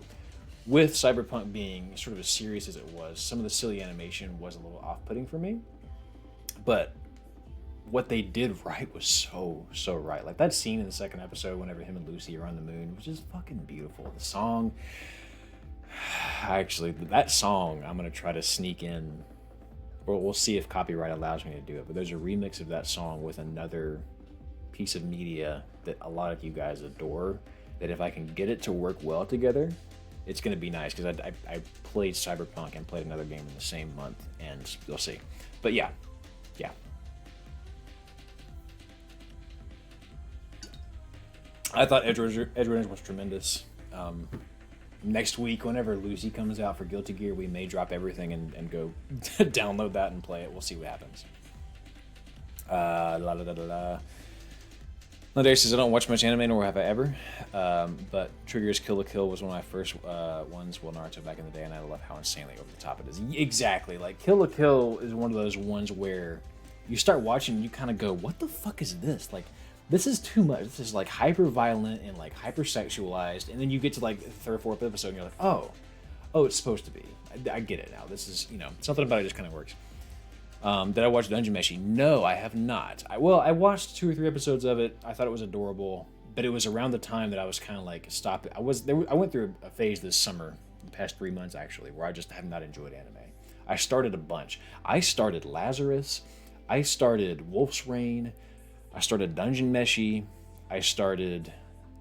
with Cyberpunk being sort of as serious as it was, some of the silly animation was a little off-putting for me. But what they did right was so right. Like that scene in the second episode whenever him and Lucy are on the moon was just fucking beautiful. The song, actually, that song I'm going to try to sneak in, or we'll see if copyright allows me to do it, but there's a remix of that song with another piece of media that a lot of you guys adore, that if I can get it to work well together, it's going to be nice, because I played Cyberpunk and played another game in the same month, and you'll see. But yeah. I thought Edgerunners was tremendous. Next week, whenever Lucy comes out for Guilty Gear, we may drop everything and go download that and play it. We'll see what happens. Dare says, I don't watch much anime, nor have I ever. But Trigger's Kill la Kill was one of my first ones, well, Naruto back in the day, and I love how insanely over the top it is. Exactly. Like, Kill la Kill is one of those ones where you start watching and you kind of go, what the fuck is this? Like, this is too much. This is like hyper violent and like hyper sexualized. And then you get to like the third or fourth episode and you're like, oh, it's supposed to be. I get it now. This is, something about it just kind of works. Did I watch Dungeon Meshi? No, I have not. I watched 2 or 3 episodes of it. I thought it was adorable, but it was around the time that I was kind of like, stop it. I went through a phase this summer, the past 3 months actually, where I just have not enjoyed anime. I started a bunch. I started Lazarus. I started Wolf's Rain. I started Dungeon Meshi. I started,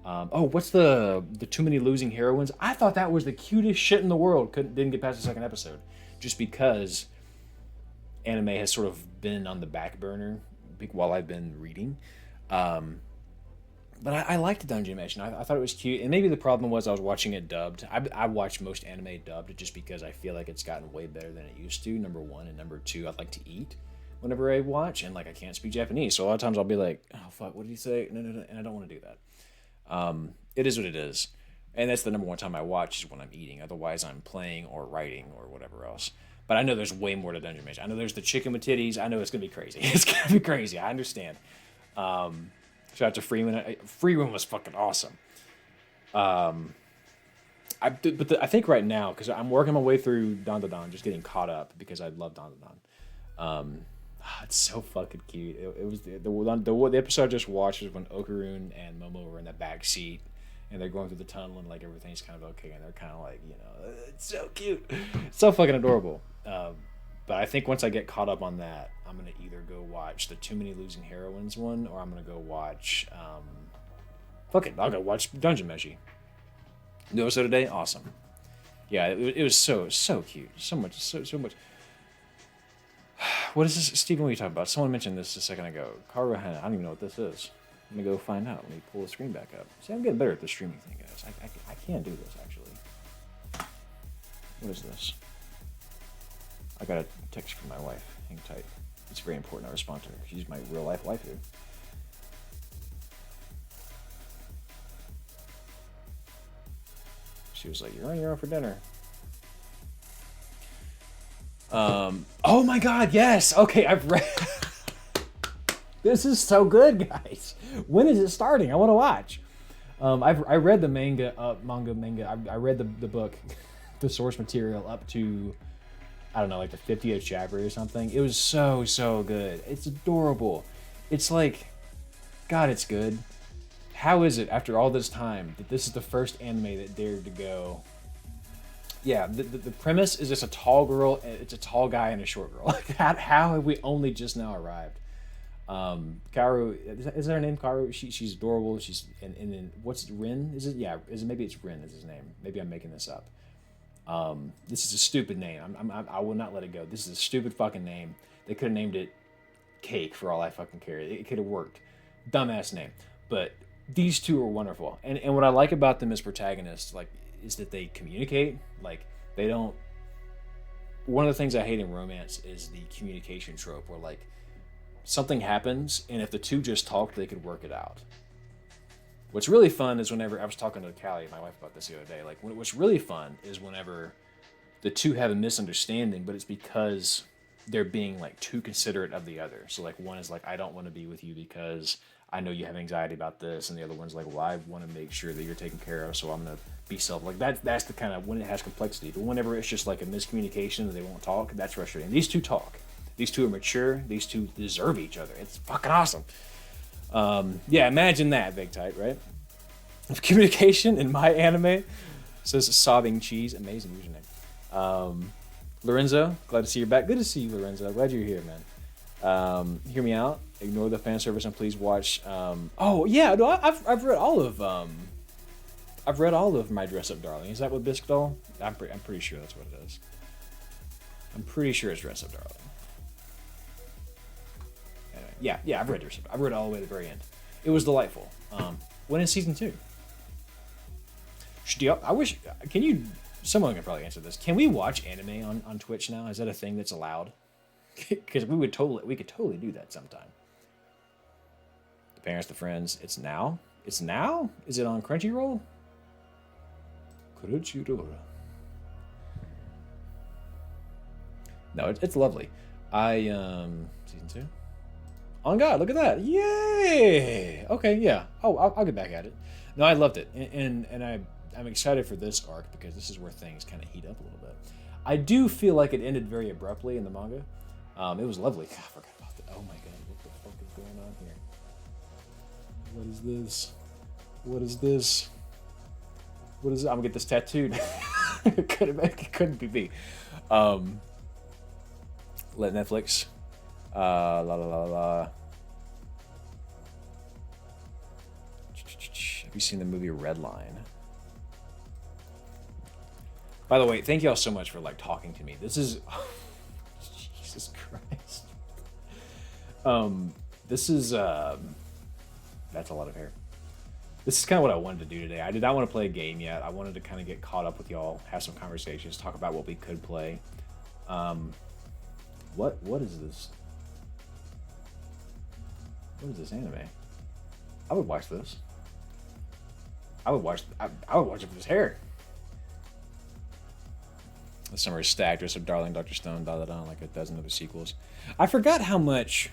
what's the Too Many Losing Heroines? I thought that was the cutest shit in the world. Didn't get past the second episode, just because anime has sort of been on the back burner while I've been reading. But I liked Dungeon Meshi. I thought it was cute. And maybe the problem was I was watching it dubbed. I watch most anime dubbed just because I feel like it's gotten way better than it used to, number one. And number two, I like to eat whenever I watch, and like I can't speak Japanese, so a lot of times I'll be like, oh fuck, what did he say? No, and I don't want to do that. It is what it is, and that's the number one time I watch is when I'm eating. Otherwise, I'm playing or writing or whatever else. But I know there's way more to Dungeon Meshi. I know there's the chicken with titties. I know it's gonna be crazy. It's gonna be crazy. I understand. Shout out to Freeman. Freeman was fucking awesome. I think right now, because I'm working my way through Don, just getting caught up because I love Don. It's so fucking cute. It was the episode I just watched was when Okarun and Momo were in the back seat and they're going through the tunnel and like everything's kind of okay and they're kind of like, it's so cute, it's so fucking adorable. But I think once I get caught up on that, I'm gonna either go watch the Too Many Losing Heroines one, or I'm gonna go watch I'll go watch Dungeon Meshi. New episode today, awesome. Yeah, it was so cute, so much. What is this, Steven? What are you talking about? Someone mentioned this a second ago. Karuhana. I don't even know what this is. Let me go find out. Let me pull the screen back up. See, I'm getting better at the streaming thing, guys. I can do this, actually. What is this? I got a text from my wife. Hang tight. It's very important I respond to her. She's my real-life wife here. She was like, you're on your own for dinner. Oh my god, yes! Okay, I've read... This is so good, guys. When is it starting? I want to watch. I read the manga. I read the book, the source material up to, I don't know, like the 50th chapter or something. It was so good. It's adorable. It's like, God, it's good. How is it, after all this time, that this is the first anime that dared to go Yeah, the premise is just a tall girl. It's a tall guy and a short girl. Like, how have we only just now arrived? Kaoru, is that her name? Kaoru. She's adorable. She's and then what's Rin? Is it? Yeah. Is it? Maybe it's Rin is his name. Maybe I'm making this up. This is a stupid name. I will not let it go. This is a stupid fucking name. They could have named it Cake for all I fucking care. It could have worked. Dumbass name. But these two are wonderful. And what I like about them as protagonists, like, is that they communicate. Like, they don't. One of the things I hate in romance is the communication trope, where like something happens, and if the two just talked, they could work it out. What's really fun is whenever I was talking to Callie, my wife, about this the other day. Like, what's really fun is whenever the two have a misunderstanding, but it's because they're being like too considerate of the other. So like one is like, I don't want to be with you because I know you have anxiety about this, and the other one's like, well, I want to make sure that you're taken care of, so I'm gonna be self. Like that's the kind of when it has complexity. But whenever it's just like a miscommunication and they won't talk, that's frustrating. These two talk. These two are mature. These two deserve each other. It's fucking awesome. Yeah, imagine that, Big Tight, right? Communication in my anime says sobbing cheese. Amazing username. Lorenzo, glad to see you back. Good to see you, Lorenzo. Glad you're here, man. Hear me out. Ignore the fan service and please watch. Oh yeah, no, I've read all of My Dress Up Darling. Is that what Bisque Doll? I'm pretty sure that's what it is. I'm pretty sure it's Dress Up Darling. Anyway, yeah, I've read Dress Up. I've read it all the way to the very end. It was delightful. When is season 2? I wish. Can you? Someone can probably answer this. Can we watch anime on Twitch now? Is that a thing that's allowed? Because we could totally do that sometime. The parents, the friends. It's now. It's now. Is it on Crunchyroll? Crunchyroll. No, it's lovely. Season 2. On God, look at that! Yay! Okay, yeah. Oh, I'll get back at it. No, I loved it, and I'm excited for this arc because this is where things kind of heat up a little bit. I do feel like it ended very abruptly in the manga. It was lovely. God, I forgot about that. Oh my God, what the fuck is going on here? What is this? What is this? What is it? I'm gonna get this tattooed. It couldn't be me. Let Netflix. La la la la. Have you seen the movie Redline? By the way, thank you all so much for like talking to me. This is Jesus Christ. This is that's a lot of hair. This is kind of what I wanted to do today. I did not want to play a game yet. I wanted to kind of get caught up with y'all, have some conversations, talk about what we could play. What is this? What is this anime? I would watch this. I would watch it for his hair. The summer is stacked. Dress Up Darling, Dr. Stone, like a dozen other sequels. I forgot how much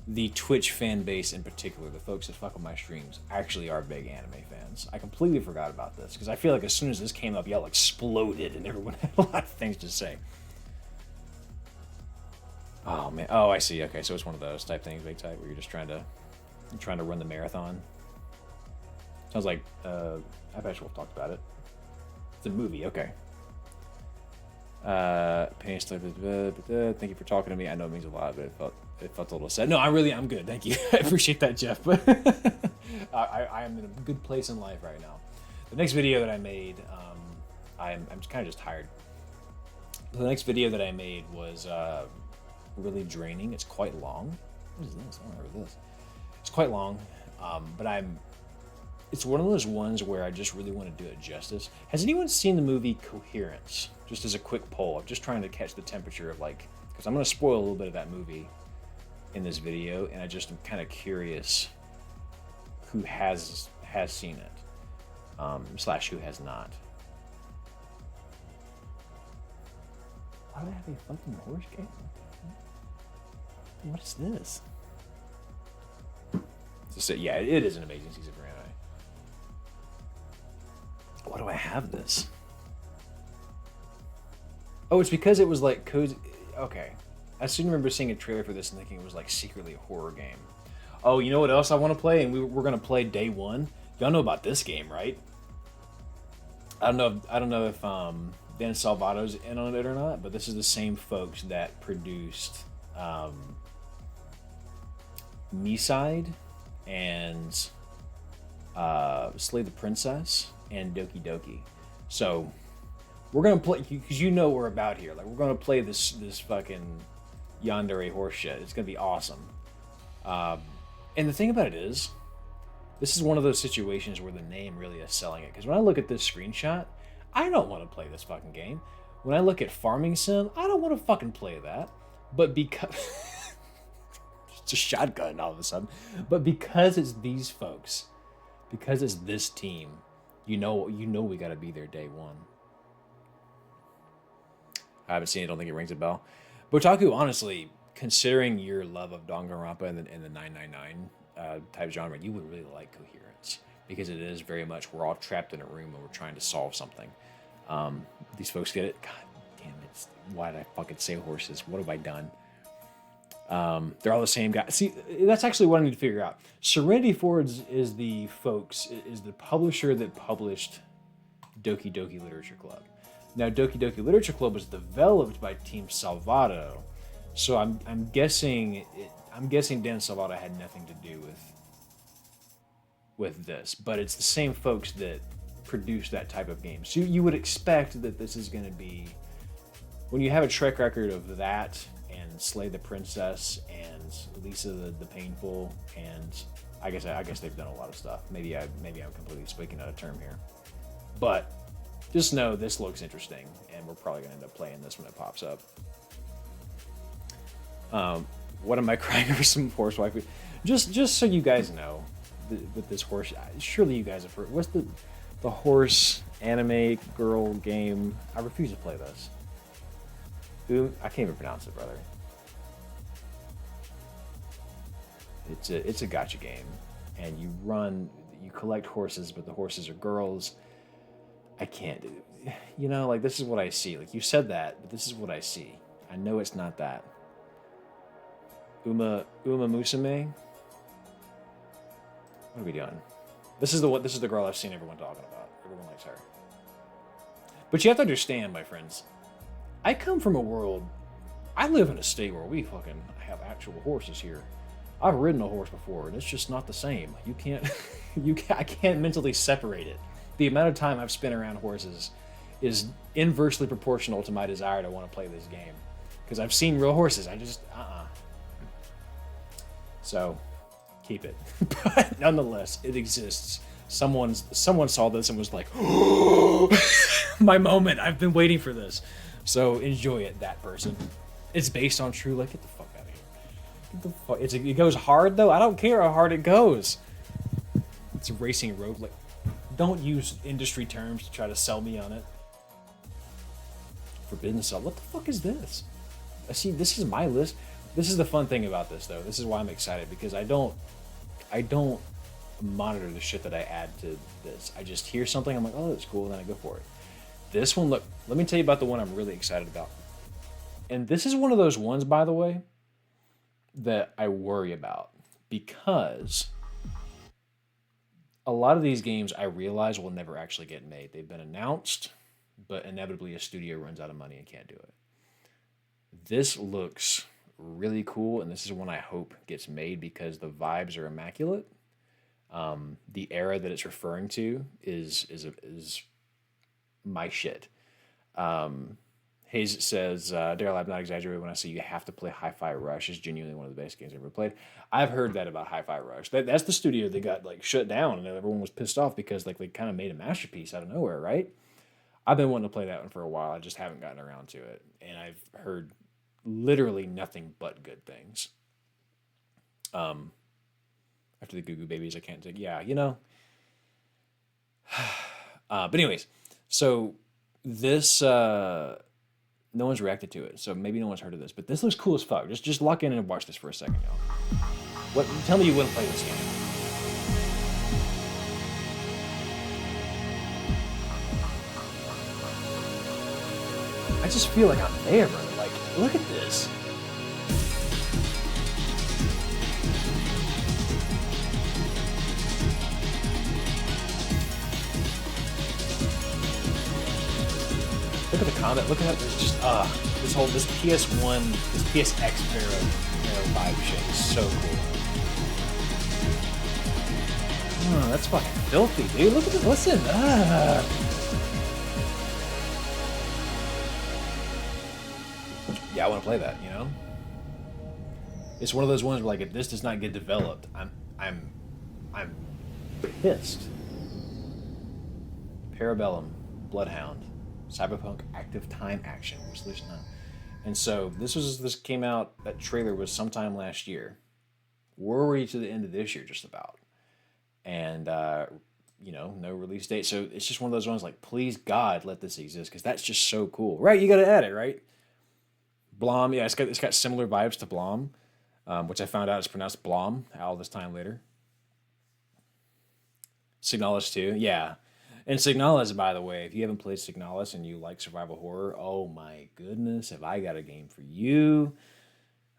the Twitch fan base in particular, the folks that fuck with my streams, actually are big anime fans. I completely forgot about this because I feel like as soon as this came up, y'all exploded and everyone had a lot of things to say. Oh man. Oh, I see. Okay, so it's one of those type things, big type, where you're just trying to run the marathon. Sounds like Apache Wolf talked about it. It's a movie. Okay. Thank you for talking to me. I know it means a lot, but it felt a little sad. No, I'm good. Thank you. I appreciate that, Jeff. But I am in a good place in life right now. The next video that I made, I'm kind of just tired. The next video that I made was really draining. It's quite long. What is this? I don't remember this. It's quite long, but it's one of those ones where I just really want to do it justice. Has anyone seen the movie Coherence? Just as a quick poll, I'm just trying to catch the temperature of like, because I'm going to spoil a little bit of that movie in this video, and I just am kind of curious who has seen it, / who has not. Why do they have a fucking horse game? What is this? So yeah, it is an amazing season for anime. Why do I have this? Oh, it's because it was like cozy. Okay. I still remember seeing a trailer for this and thinking it was like secretly a horror game. Oh, you know what else I want to play? And we're going to play day 1. Y'all know about this game, right? I don't know if Dan Salvato's in on it or not, but this is the same folks that produced Me-Side and Slay the Princess and Doki Doki. So we're gonna play, because you know we're about here. Like, we're gonna play this fucking yandere horse shit. It's gonna be awesome. And the thing about it is, this is one of those situations where the name really is selling it. Because when I look at this screenshot, I don't want to play this fucking game. When I look at Farming Sim, I don't want to fucking play that. But because it's a shotgun all of a sudden. But because it's these folks, because it's this team, you know we gotta be there day one. I haven't seen it. I don't think it rings a bell. Botaku, honestly, considering your love of Danganronpa and the 999 type genre, you would really like Coherence, because it is very much we're all trapped in a room and we're trying to solve something. These folks get it. God damn it! Why did I fucking say horses? What have I done? They're all the same guy. See, that's actually what I need to figure out. Serenity Forge is the publisher that published Doki Doki Literature Club. Now, Doki Doki Literature Club was developed by Team Salvato, so I'm guessing Dan Salvato had nothing to do with this, but it's the same folks that produce that type of game. So you would expect that this is going to be, when you have a track record of that and Slay the Princess and Lisa the Painful, and I guess they've done a lot of stuff. Maybe I'm completely speaking out of term here, but just know this looks interesting, and we're probably going to end up playing this when it pops up. What am I crying over some horse waifu? Just so you guys know, with this horse, surely you guys have heard. What's the horse anime girl game? I refuse to play this. I can't even pronounce it, brother. It's a gacha game, and you collect horses, but the horses are girls. I can't do it. You know, like, this is what I see. Like, you said that, but this is what I see. I know it's not that. Uma Musume? What are we doing? This is the girl I've seen everyone talking about. Everyone likes her. But you have to understand, my friends, I come from a world, I live in a state where we fucking have actual horses here. I've ridden a horse before, and it's just not the same. You can't, I can't mentally separate it. The amount of time I've spent around horses is inversely proportional to my desire to want to play this game. Because I've seen real horses, I just, So, keep it. But nonetheless, it exists. Someone saw this and was like, oh, my moment, I've been waiting for this. So enjoy it, that person. It's based on true, like, get the fuck out of here. Get the fuck, it goes hard though, I don't care how hard it goes. It's a racing road, like, don't use industry terms to try to sell me on it. Forbidden Cell, what the fuck is this? See, this is my list. This is the fun thing about this, though. This is why I'm excited, because I don't monitor the shit that I add to this. I just hear something, I'm like, oh, that's cool, and then I go for it. This one, look, let me tell you about the one I'm really excited about. And this is one of those ones, by the way, that I worry about, because a lot of these games I realize will never actually get made. They've been announced, but inevitably a studio runs out of money and can't do it. This looks really cool, and this is one I hope gets made because the vibes are immaculate. The era that it's referring to is my shit. Hayes says, Daryl, I'm not exaggerating when I say you have to play Hi-Fi Rush. It's genuinely one of the best games I've ever played. I've heard that about Hi-Fi Rush. That's the studio that got like shut down, and everyone was pissed off because like they kind of made a masterpiece out of nowhere, right? I've been wanting to play that one for a while. I just haven't gotten around to it, and I've heard literally nothing but good things. After the Goo Goo Babies, I can't take. Yeah, you know. But anyways, so this no one's reacted to it, so maybe no one's heard of this. But this looks cool as fuck. Just lock in and watch this for a second, y'all. What? Tell me you wouldn't play this game. I just feel like I'm there, brother. Like, look at this. Look at the combat. Look at that. There's just this PS1, this PSX era vibe shit is so cool. Oh, that's fucking filthy, dude. Look at this. Listen. Yeah, I want to play that. You know, it's one of those ones where, like, if this does not get developed, I'm pissed. Parabellum, Bloodhound, Cyberpunk Active Time Action, Resolution 9. And so this came out. That trailer was sometime last year. We're already to the end of this year, just about. And no release date. So it's just one of those ones like, please God, let this exist, because that's just so cool, right? You got to add it, right? Blom, yeah, it's got similar vibes to Blom, which I found out is pronounced Blom all this time later. Signalis too, yeah. And Signalis, by the way, if you haven't played Signalis and you like survival horror, oh my goodness, have I got a game for you.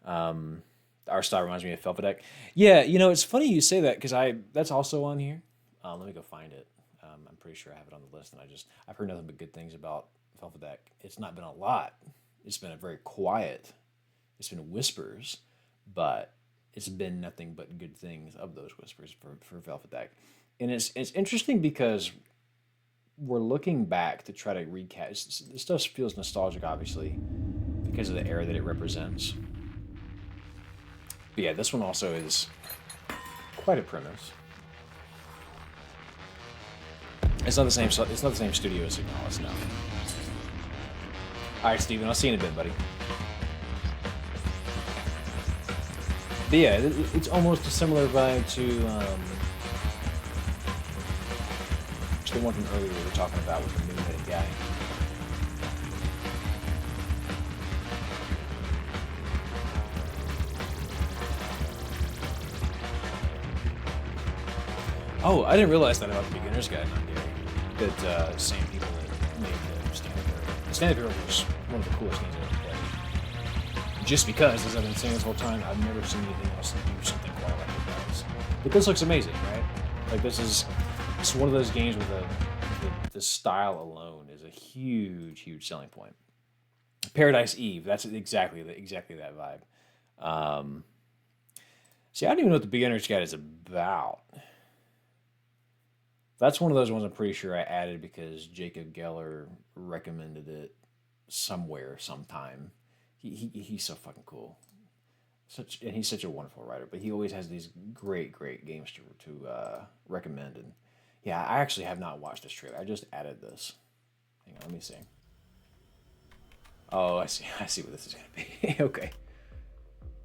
Our style reminds me of Felfadek. Yeah, it's funny you say that, because that's also on here. Let me go find it. I'm pretty sure I have it on the list, and I've heard nothing but good things about Felfadek. It's not been a lot. It's been a very quiet. It's been whispers, but it's been nothing but good things of those whispers for Felfadek. And it's interesting because we're looking back to try to recast. This stuff feels nostalgic, obviously, because of the era that it represents. But yeah, this one also is quite a premise. It's not the same. It's not the same studio as Signalis, no. All right, Steven, I'll see you in a bit, buddy. But yeah, it's almost a similar vibe to the one from earlier we were talking about with the moon-headed guy. Oh, I didn't realize that about the beginner's guide on Gary. That same people that made the Standard Hero. The Standard Hero was one of the coolest games I've ever played. Just because, as I've been saying this whole time, I've never seen anything else that do something quite like it does. But this looks amazing, right? Like, it's one of those games where the style alone is a huge, huge selling point. Paradise Eve, that's exactly that vibe. See, I don't even know what the beginner's guide is about. That's one of those ones I'm pretty sure I added because Jacob Geller recommended it somewhere, sometime. He's so fucking cool. And he's such a wonderful writer, but he always has these great games to recommend. And yeah, I actually have not watched this trailer. I just added this. Hang on, let me see. Oh, I see what this is gonna be. Okay.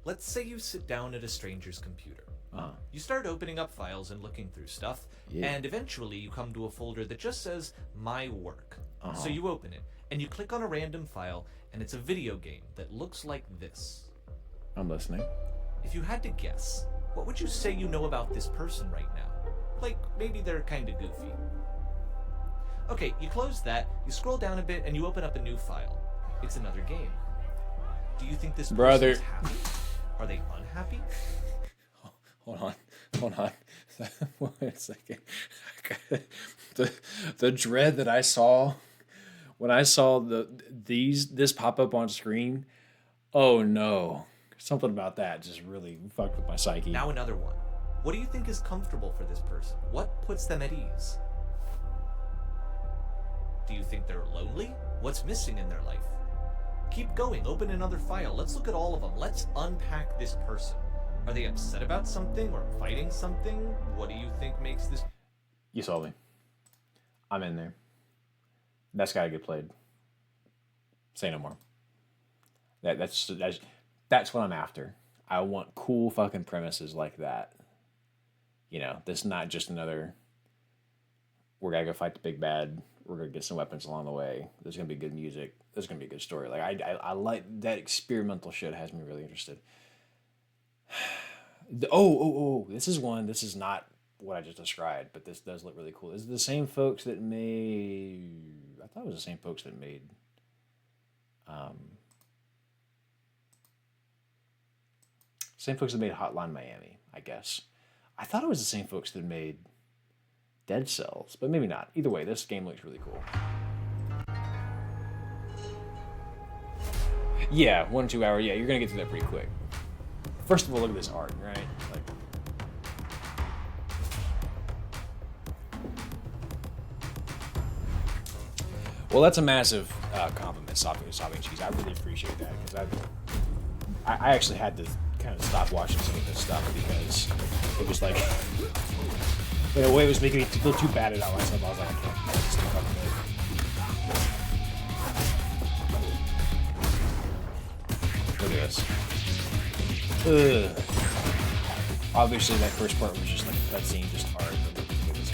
Let's say you sit down at a stranger's computer. Uh-huh. You start opening up files and looking through stuff, and eventually you come to a folder that just says My Work. Uh-huh. So you open it, and you click on a random file, and it's a video game that looks like this. I'm listening. If you had to guess, what would you say you know about this person right now? Like, maybe they're kind of goofy. Okay, you close that, you scroll down a bit, and you open up a new file. It's another game. Do you think this person is happy? Are they unhappy? Hold on. Wait a second. The dread that I saw when I saw this pop up on screen. Oh no. Something about that just really fucked with my psyche. Now another one. What do you think is comfortable for this person? What puts them at ease? Do you think they're lonely? What's missing in their life? Keep going. Open another file. Let's look at all of them. Let's unpack this person. Are they upset about something or fighting something? What do you think makes this... You saw me. I'm in there. That's gotta get played. Say no more. That's what I'm after. I want cool fucking premises like that. This is not just another, we're gonna go fight the big bad, we're gonna get some weapons along the way, there's gonna be good music, there's gonna be a good story. Like, I like that experimental shit. Has me really interested. This is not what I just described, but this does look really cool. This is the same folks that made, I thought it was the same folks that made Hotline Miami, I guess. I thought it was the same folks that made Dead Cells, but maybe not. Either way, this game looks really cool. Yeah, 1 or 2 hours. Yeah, you're gonna get through that pretty quick. First of all, look at this art, right? Like, well, that's a massive compliment, Sopping Cheese. I really appreciate that because I actually had to kind of stop watching some of this stuff because it was like, in a way, it was making me feel too bad about myself. I was like, I can't this stuff up. Look at this. Ugh. Obviously, that first part was just like a cutscene, just hard. But look at this.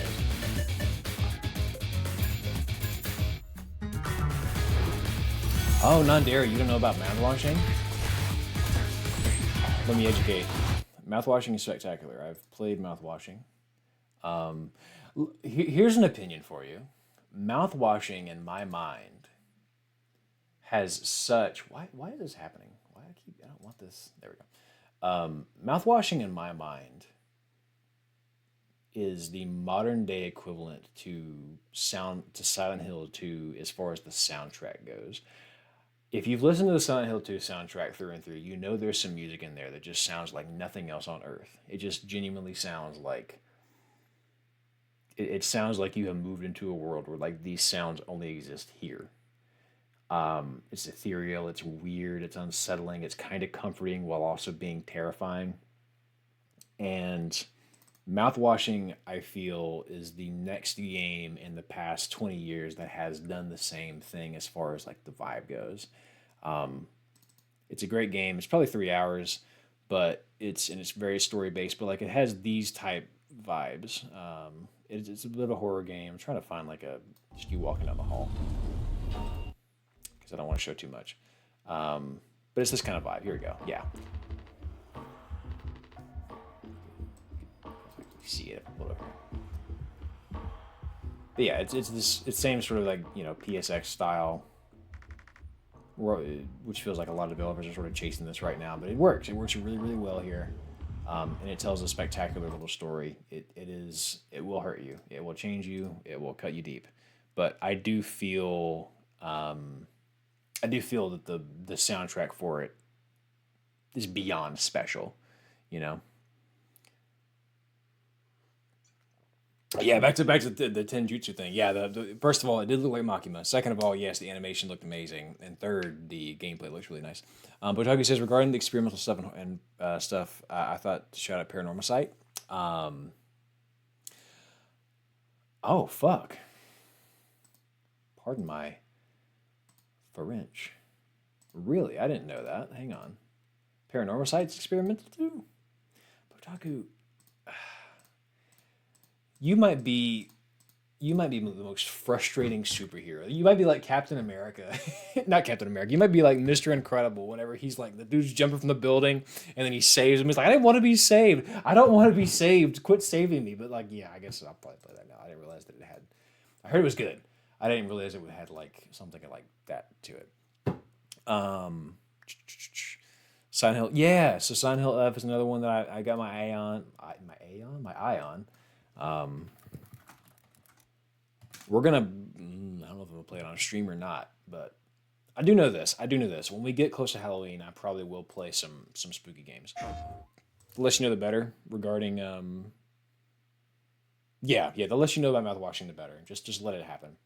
Oh, non-dairy. You don't know about mouthwashing? Let me educate. Mouthwashing is spectacular. I've played mouthwashing. Here's an opinion for you. Mouthwashing, in my mind, has such. Why is this happening? I don't want this. There we go. Mouthwashing, in my mind, is the modern day equivalent to Silent Hill 2 as far as the soundtrack goes. If you've listened to the Silent Hill 2 soundtrack through and through, you know there's some music in there that just sounds like nothing else on earth. It just genuinely sounds like it sounds like you have moved into a world where like these sounds only exist here. It's ethereal, it's weird, it's unsettling, it's kind of comforting while also being terrifying. And Mouthwashing, I feel, is the next game in the past 20 years that has done the same thing as far as like the vibe goes. It's a great game. It's probably 3 hours, but it's very story based. But like it has these type vibes. It's a bit of a horror game. I'm trying to find like just you walking down the hall because I don't want to show too much. But it's this kind of vibe. Here we go. Yeah. See it a little bit. But yeah, it's same sort of like PSX style, which feels like a lot of developers are sort of chasing this right now. But it works. It works really really well here, and it tells a spectacular little story. It will hurt you. It will change you. It will cut you deep. But I do feel that the soundtrack for it is beyond special. Yeah, back to the Tenjutsu thing. Yeah, the first of all, it did look like Makima. Second of all, yes, the animation looked amazing. And third, the gameplay looks really nice. Botaku says regarding the experimental stuff and stuff, I thought to shout out Paranormal Site. Oh fuck! Pardon my French. Really, I didn't know that. Hang on, Paranormal Site's experimental too. Botaku. You might be the most frustrating superhero. You might be like Captain America. Not Captain America. You might be like Mr. Incredible whenever he's like, the dude's jumping from the building and then he saves him. He's like, I didn't want to be saved. I don't want to be saved. Quit saving me. But like, yeah, I guess I'll probably play that now. I didn't realize that I heard it was good. I didn't realize it had like something like that to it. Silent Hill. Yeah, so Silent Hill F is another one that I got my eye on. My eye on. We're gonna. I don't know if we'll play it on stream or not, but I do know this. When we get close to Halloween, I probably will play some spooky games. The less you know, the better. Regarding, the less you know about mouthwashing, the better. Just let it happen.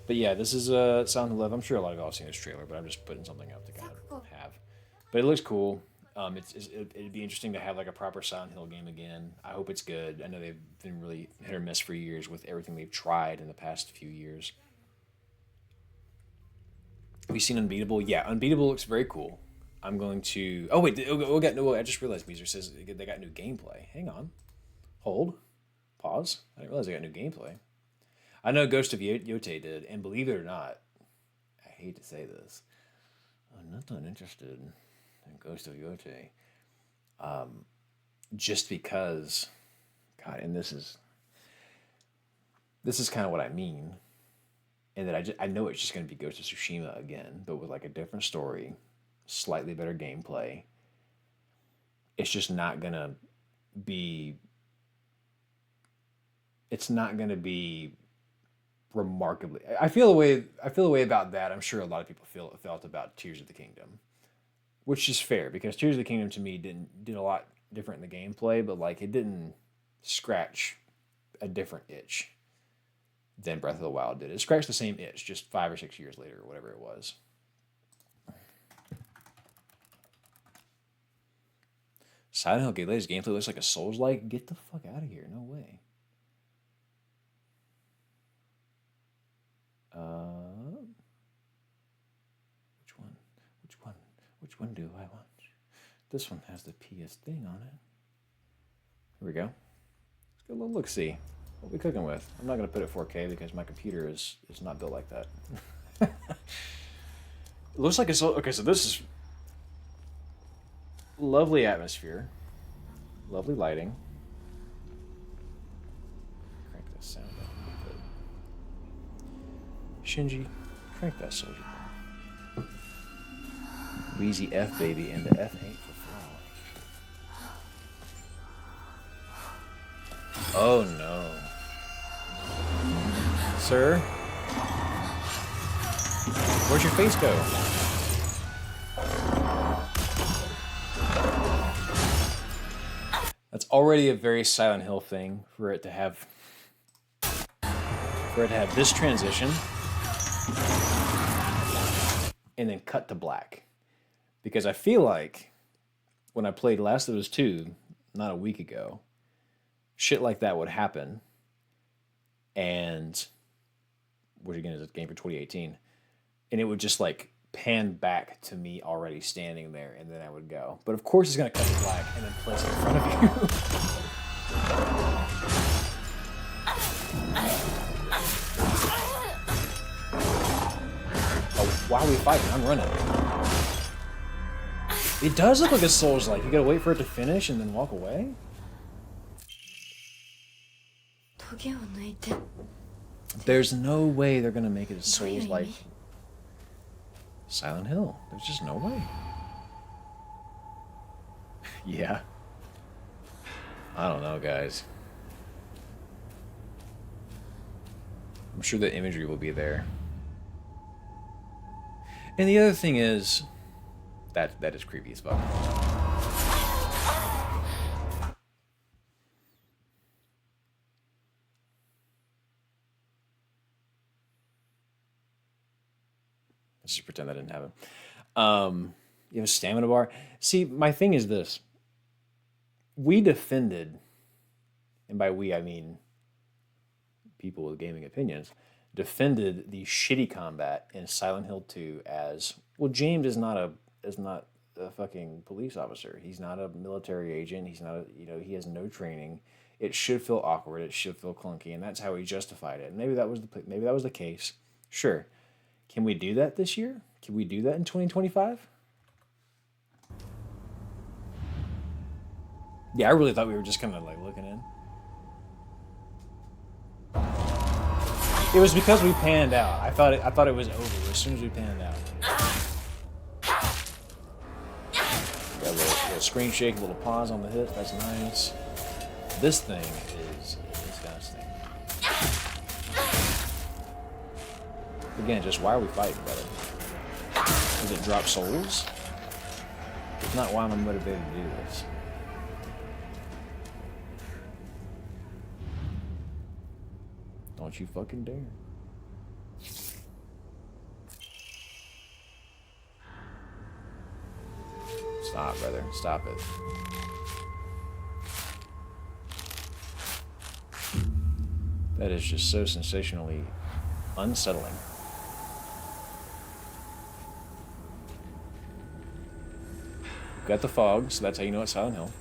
But yeah, this is Silent Hill. I'm sure a lot of y'all have seen this trailer, but I'm just putting something up to kind of have. But it looks cool. It'd be interesting to have like a proper Silent Hill game again. I hope it's good. I know they've been really hit or miss for years with everything they've tried in the past few years. Have you seen Unbeatable? Yeah, Unbeatable looks very cool. I'm going to. Oh wait, I just realized Meezer says they got new gameplay. Hang on, hold, pause. I didn't realize they got new gameplay. I know Ghost of Yote did, and believe it or not, I hate to say this, I'm not that interested in Ghost of Yote, just because, God, and this is kind of what I mean, and that I know it's just going to be Ghost of Tsushima again, but with like a different story, slightly better gameplay. It's just not gonna be. It's not gonna be remarkably. I feel the way about that. I'm sure a lot of people felt about Tears of the Kingdom, which is fair because Tears of the Kingdom to me did a lot different in the gameplay, but like it didn't scratch a different itch than Breath of the Wild did. It scratched the same itch just 5 or 6 years later, or whatever it was. Silent Hill latest gameplay looks like a Souls-like. Get the fuck out of here! No way. Which one? Which one? Which one do I want? This one has the PS thing on it. Here we go. Let's get a little look-see. What are we cooking with? I'm not going to put it 4K because my computer is not built like that. It looks like it's... Okay, so this is... Lovely atmosphere. Lovely lighting. Crank that sound up a bit. Shinji, crank that soldier down. Wheezy F, baby, and the F ain't for flower. Oh, no. Sir? Where'd your face go? That's already a very Silent Hill thing for it to have this transition and then cut to black. Because I feel like when I played Last of Us 2 not a week ago, shit like that would happen. And which again is a game for 2018. And it would just like pan back to me already standing there, and then I would go. But of course it's going to cut to black and then place it in front of you. Oh, why are we fighting? I'm running. It does look like a Souls-like. You got to wait for it to finish and then walk away? There's no way they're going to make it a Souls-like Silent Hill. There's just no way. Yeah. I don't know, guys. I'm sure the imagery will be there. And the other thing is, that is creepy as fuck. Let's just pretend that didn't happen. You have a stamina bar. See, my thing is this. We defended, and by we I mean people with gaming opinions, defended the shitty combat in Silent Hill 2 as, well, James is not a fucking police officer. He's not a military agent. He's not he has no training. It should feel awkward. It should feel clunky, and that's how he justified it. And maybe that was the case. Sure. Can we do that this year? Can we do that in 2025? Yeah, I really thought we were just kind of like looking in. It was because we panned out. I thought it was over as soon as we panned out. Got a little screen shake, a little pause on the hip. That's nice. This thing is disgusting. Again, just why are we fighting, brother? Does it drop souls? If not, why am I motivated to do this? Don't you fucking dare. Stop, brother. Stop it. That is just so sensationally unsettling. Got the fog, so that's how you know it's Silent Hill.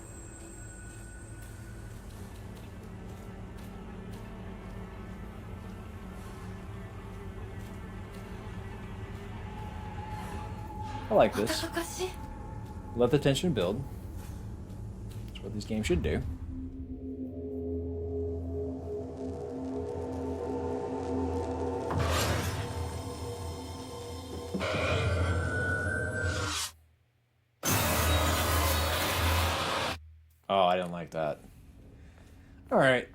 I like this. Let the tension build. That's what these games should do. Oh, I didn't like that. Alright.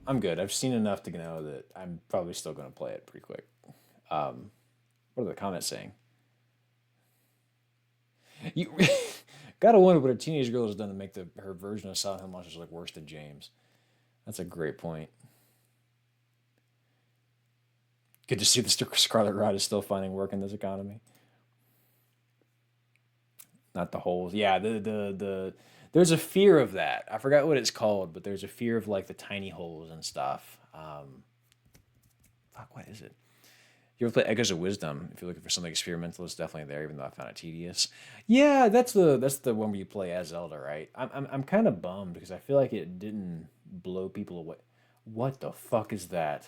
I'm good. I've seen enough to know that I'm probably still going to play it pretty quick. What are the comments saying? You gotta wonder what a teenage girl has done to make her version of Silent Hill Monsters look worse than James. That's a great point. Good to see the Scarlet Rot is still finding work in this economy. Not the holes. Yeah, there's a fear of that. I forgot what it's called, but there's a fear of like the tiny holes and stuff. Fuck, what is it? You ever play Echoes of Wisdom? If you're looking for something experimental, it's definitely there, even though I found it tedious. Yeah, that's the one where you play as Zelda, right? I'm kind of bummed because I feel like it didn't blow people away. What the fuck is that?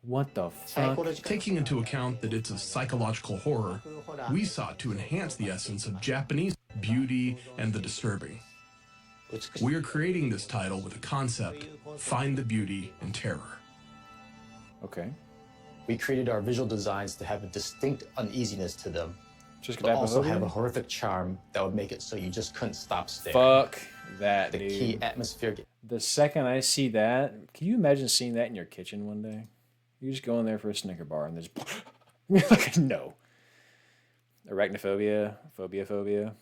What the fuck? Taking into account that it's a psychological horror, we sought to enhance the essence of Japanese beauty and the disturbing. We are creating this title with a concept: find the beauty in terror. Okay. We created our visual designs to have a distinct uneasiness to them, but also have a horrific charm that would make it so you just couldn't stop staring. Fuck that, the dude. key atmosphere. The second I see that, can you imagine seeing that in your kitchen one day? You just go in there for a Snicker bar and there's like, no. Arachnophobia, phobia.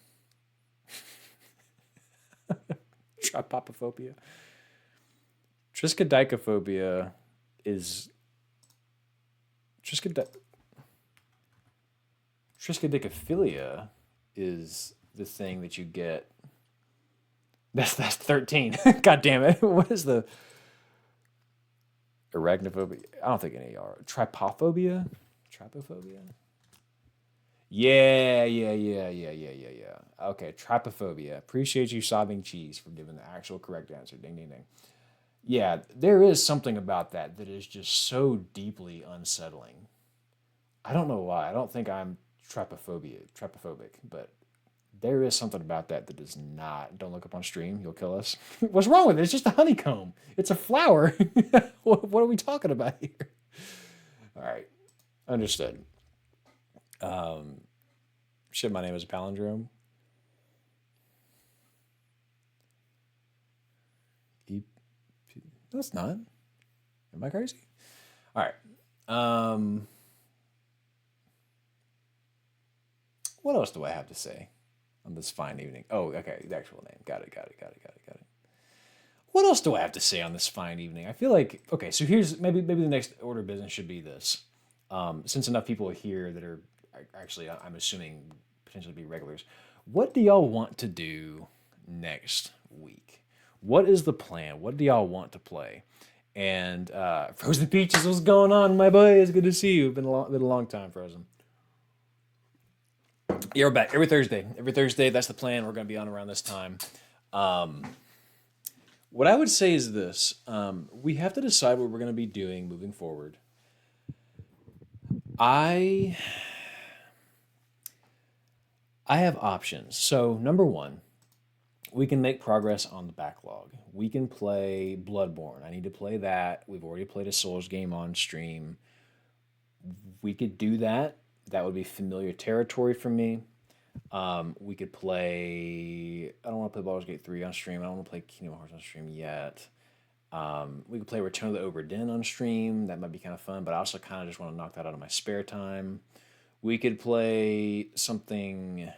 Trypopophobia. Triskaidekaphobia is Triskaidekaphilia is the thing that you get. That's 13. God damn it. What is the arachnophobia? I don't think any are. Trypophobia? Trypophobia? Yeah. Okay, trypophobia. Appreciate you, sobbing cheese, for giving the actual correct answer. Ding, ding, ding. Yeah, there is something about that is just so deeply unsettling. I don't know why. I don't think I'm trypophobic, but there is something about that is not. Don't look up on stream. You'll kill us. What's wrong with it? It's just a honeycomb. It's a flower. What are we talking about here? All right. Understood. Shit, my name is a palindrome. No, it's not. Am I crazy? All right. What else do I have to say on this fine evening? Oh, okay. The actual name. Got it. What else do I have to say on this fine evening? I feel like, okay, so here's maybe the next order of business should be this. Since enough people are here that are actually, I'm assuming, potentially be regulars. What do y'all want to do next week? What is the plan? What do y'all want to play? And Frozen Peaches, what's going on, my boy? It's good to see you. It's been a long time, Frozen. Yeah, we're back every Thursday. Every Thursday, that's the plan. We're going to be on around this time. What I would say is this. We have to decide what we're going to be doing moving forward. I have options. So, number one, we can make progress on the backlog. We can play Bloodborne. I need to play that. We've already played a Souls game on stream. We could do that. That would be familiar territory for me. We could play... I don't want to play Baldur's Gate 3 on stream. I don't want to play Kingdom Hearts on stream yet. We could play Return of the Obra Dinn on stream. That might be kind of fun, but I also kind of just want to knock that out of my spare time. We could play something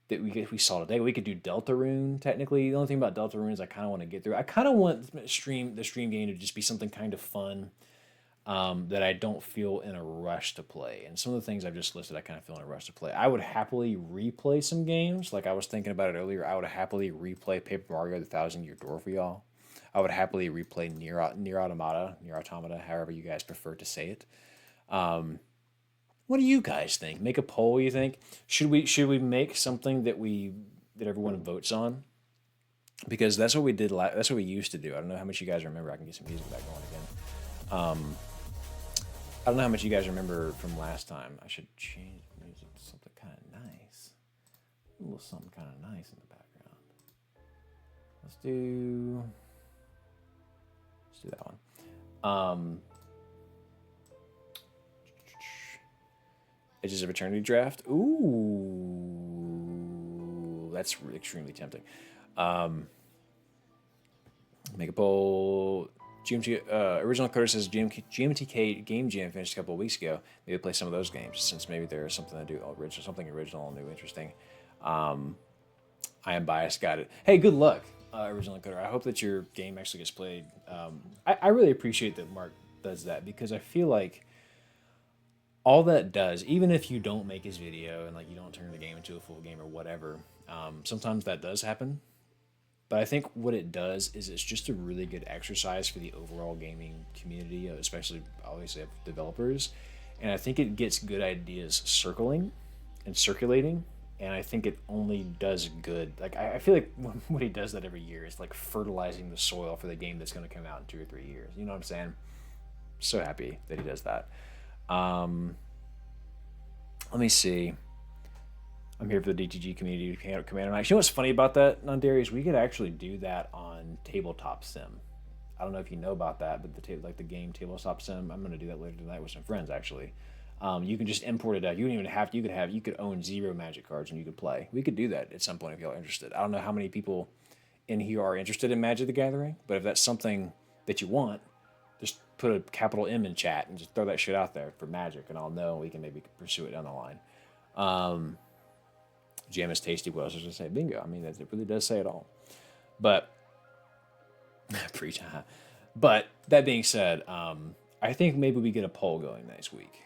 that we saw today. We could do Deltarune, technically. The only thing about Deltarune is I kind of want to get through. I kind of want the stream game to just be something kind of fun that I don't feel in a rush to play. And some of the things I've just listed, I kind of feel in a rush to play. I would happily replay some games. Like I was thinking about it earlier. I would happily replay Paper Mario: The Thousand Year Door for y'all. I would happily replay Nier Automata, however you guys prefer to say it. What do you guys think? Make a poll, you think? Should we make something that everyone votes on? Because that's what we did. That's what we used to do. I don't know how much you guys remember. I can get some music back going again. I don't know how much you guys remember from last time. I should change the music to something kind of nice. A little something kind of nice in the background. Let's do that one. Edges of Eternity draft. Ooh, that's extremely tempting. Make a poll. Original Coder says GMTK Game Jam finished a couple of weeks ago. Maybe play some of those games since maybe there's something to do original, something original, new, interesting. I am biased. Got it. Hey, good luck, Original Coder. I hope that your game actually gets played. I really appreciate that Mark does that because I feel like all that does, even if you don't make his video and like you don't turn the game into a full game or whatever, sometimes that does happen. But I think what it does is it's just a really good exercise for the overall gaming community, especially obviously developers. And I think it gets good ideas circling and circulating. And I think it only does good. Like I feel like when he does that every year, it's like fertilizing the soil for the game that's going to come out in 2 or 3 years. You know what I'm saying? So happy that he does that. Let me see. I'm here for the DTG community commander night. You know what's funny about that, Nondarius? We could actually do that on Tabletop Sim. I don't know if you know about that, but the game Tabletop Sim. I'm going to do that later tonight with some friends actually. You can just import it out. You don't even have to. You could own 0 Magic cards and you could play. We could do that at some point if y'all are interested. I don't know how many people in here are interested in Magic the Gathering, but if that's something that you want, just put a capital M in chat and just throw that shit out there for Magic, and I'll know we can maybe pursue it down the line. Jam is tasty. What else was I say? Bingo. I mean, it really does say it all. But preach. But that being said, I think maybe we get a poll going next week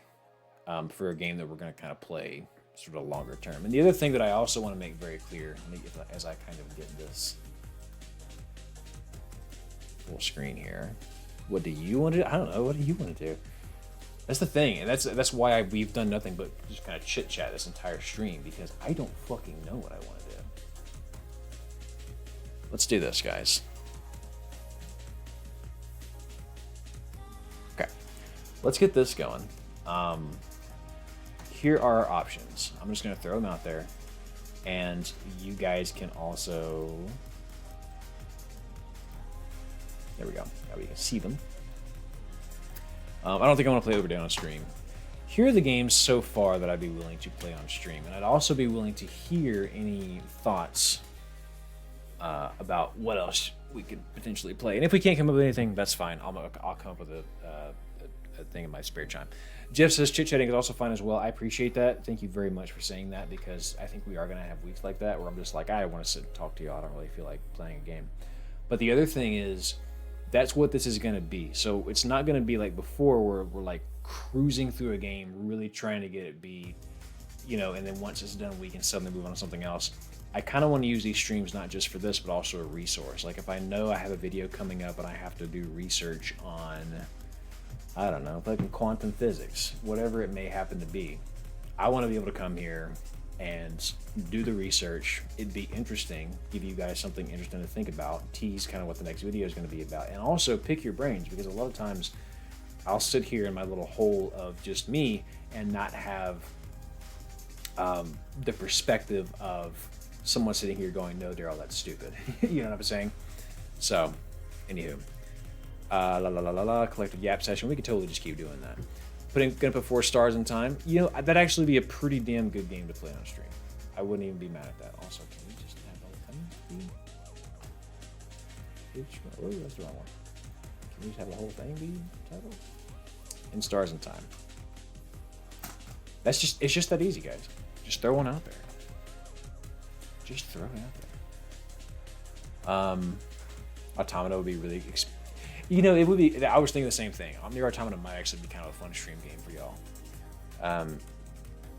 for a game that we're going to kind of play sort of longer term. And the other thing that I also want to make very clear, as I kind of get this full screen here, what do you want to do? I don't know. What do you want to do? That's the thing, and that's why we've done nothing but just kind of chit chat this entire stream, because I don't fucking know what I want to do. Let's do this, guys. Okay, let's get this going. Here are our options. I'm just gonna throw them out there, and you guys can also. There we go. Now we can see them. I don't think I want to play Overdone on stream. Here are the games so far that I'd be willing to play on stream, and I'd also be willing to hear any thoughts about what else we could potentially play. And if we can't come up with anything, that's fine. I'll come up with a thing in my spare time. Jeff says chit-chatting is also fine as well. I appreciate that. Thank you very much for saying that, because I think we are going to have weeks like that where I'm just like, I want to sit and talk to you. I don't really feel like playing a game. But the other thing is, that's what this is going to be. So it's not going to be like before where we're like cruising through a game, really trying to get it beat, and then once it's done, we can suddenly move on to something else. I kind of want to use these streams not just for this, but also a resource. Like if I know I have a video coming up and I have to do research on, I don't know, like quantum physics, whatever it may happen to be, I want to be able to come here and do the research. It'd be interesting, give you guys something interesting to think about, tease kind of what the next video is going to be about, and also pick your brains, because a lot of times I'll sit here in my little hole of just me and not have the perspective of someone sitting here going, no, Daryl, that's stupid. You know what I'm saying? So, anywho. Collective yap session. We could totally just keep doing that. Gonna put 4 stars in time. That'd actually be a pretty damn good game to play on stream. I wouldn't even be mad at that. Also, can we just have the whole thing be? Oh, that's the wrong one. Can we just have the whole thing be titled? In stars in time. It's just that easy, guys. Just throw one out there. Just throw it out there. Automata would be really it would be. I was thinking the same thing. Omni Automata might actually be kind of a fun stream game for y'all.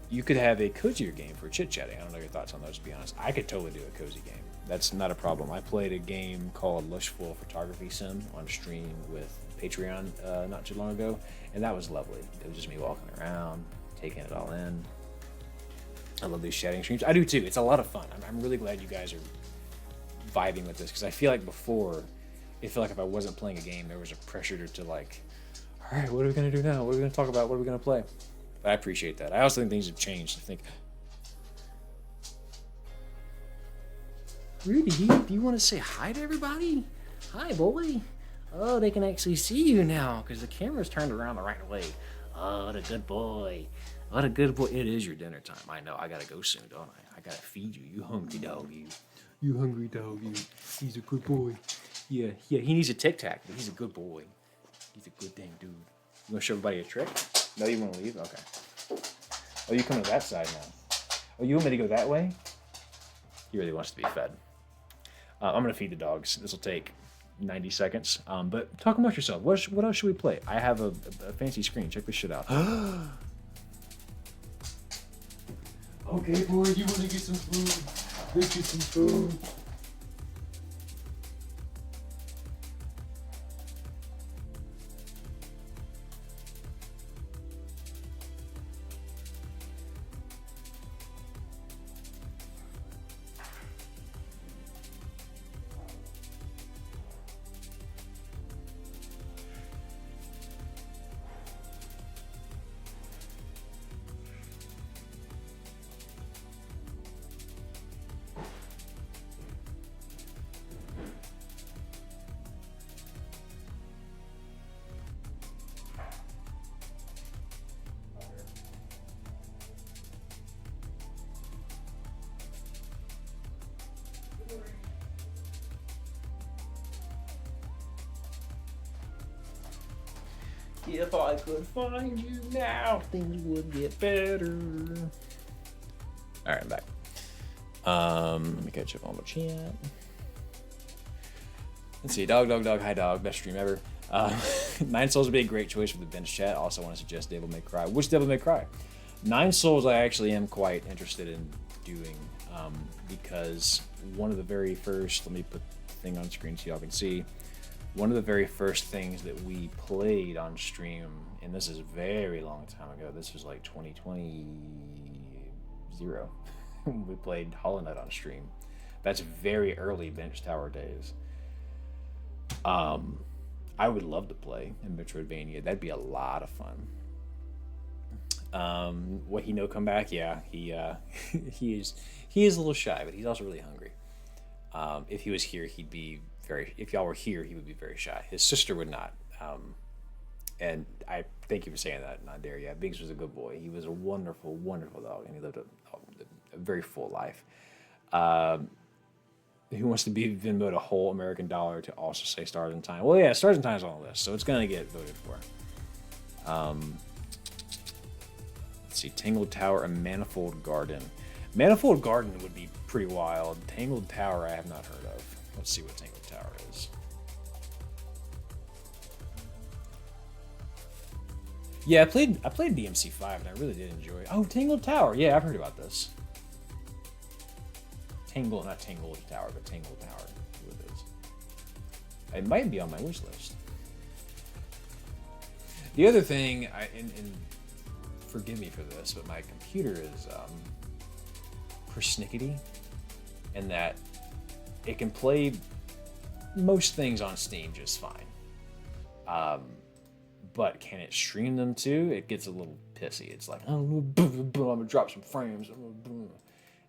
You could have a cozier game for chit chatting. I don't know your thoughts on those, to be honest. I could totally do a cozy game. That's not a problem. I played a game called Lushful Photography Sim on stream with Patreon not too long ago, and that was lovely. It was just me walking around, taking it all in. I love these chatting streams. I do too. It's a lot of fun. I'm really glad you guys are vibing with this, because I feel like before, I feel like if I wasn't playing a game, there was a pressure to like, all right, what are we going to do now? What are we going to talk about? What are we going to play? But I appreciate that. I also think things have changed. I think, Rudy, do you want to say hi to everybody? Hi, boy. Oh, they can actually see you now because the camera's turned around the right way. Oh, what a good boy. What a good boy. It is your dinner time. I know. I got to go soon, don't I? I got to feed you. You hungry dog, you. You hungry dog, you. He's a good boy. Yeah, he needs a Tic Tac, but he's a good boy. He's a good dang dude. You want to show everybody a trick? No, you want to leave? Okay. Oh, you coming to that side now. Oh, you want me to go that way? He really wants to be fed. I'm going to feed the dogs. This will take 90 seconds. But talk about yourself. What else should we play? I have a fancy screen. Check this shit out. Okay, boy, you want to get some food? Let's get some food. If I could find you now, things would get better. All right, I'm back. Let me catch up on my chat. Let's see. Dog. Hi, dog. Best stream ever. Nine Souls would be a great choice for the bench chat. Also want to suggest Devil May Cry. Which Devil May Cry? Nine Souls I actually am quite interested in doing because one of the very first, let me put the thing on screen so y'all can see. One of the very first things that we played on stream, and this is a very long time ago, this was like 2020, we played Hollow Knight on stream. That's very early Bench Tower days. I would love to play in Metroidvania. That'd be a lot of fun. What, he no come back? Yeah, he is a little shy, but he's also really hungry. If he was here, he'd be if y'all were here, he would be very shy. His sister would not. And I thank you for saying that, not Daryl. Yeah, Biggs was a good boy. He was a wonderful, wonderful dog, and he lived a very full life. Who wants to be Venmoed a whole American dollar to also say Stars in Time? Well, yeah, Stars in Time is on the list, so it's going to get voted for. Let's see, Tangled Tower and Manifold Garden. Manifold Garden would be pretty wild. Tangled Tower I have not heard of. Let's see what Tangled Tower is. Yeah, I played DMC5 and I really did enjoy it. Oh, Tangled Tower. Yeah, I've heard about this. Not Tangled Tower, but Tangled Tower. Who it is. It might be on my wish list. The other thing, and forgive me for this, but my computer is persnickety, in that it can play most things on Steam just fine. But can it stream them too? It gets a little pissy. It's like, oh, I'm gonna drop some frames.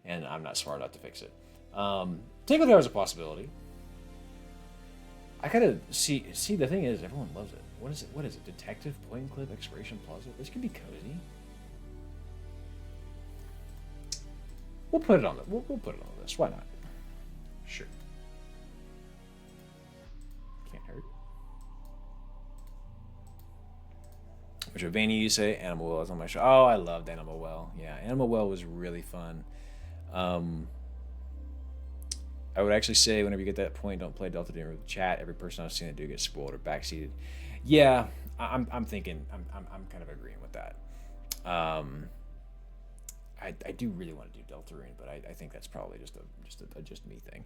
And I'm not smart enough to fix it. Tangled Tower is a possibility. I gotta see, the thing is, everyone loves it. What is it? Detective, point and click, exploration plaza? This could be cozy. We'll put it on we'll put it on the list. Why not? Sure. Can't hurt. Which Vanny you say? Animal Well is on my show. Oh, I loved Animal Well. Yeah, Animal Well was really fun. I would actually say whenever you get to that point, don't play Delta Dreamer with the chat. Every person I've seen that do get spoiled or backseated. Yeah, I'm thinking I'm kind of agreeing with that. I do really want to do Deltarune, but I think that's probably just a me thing.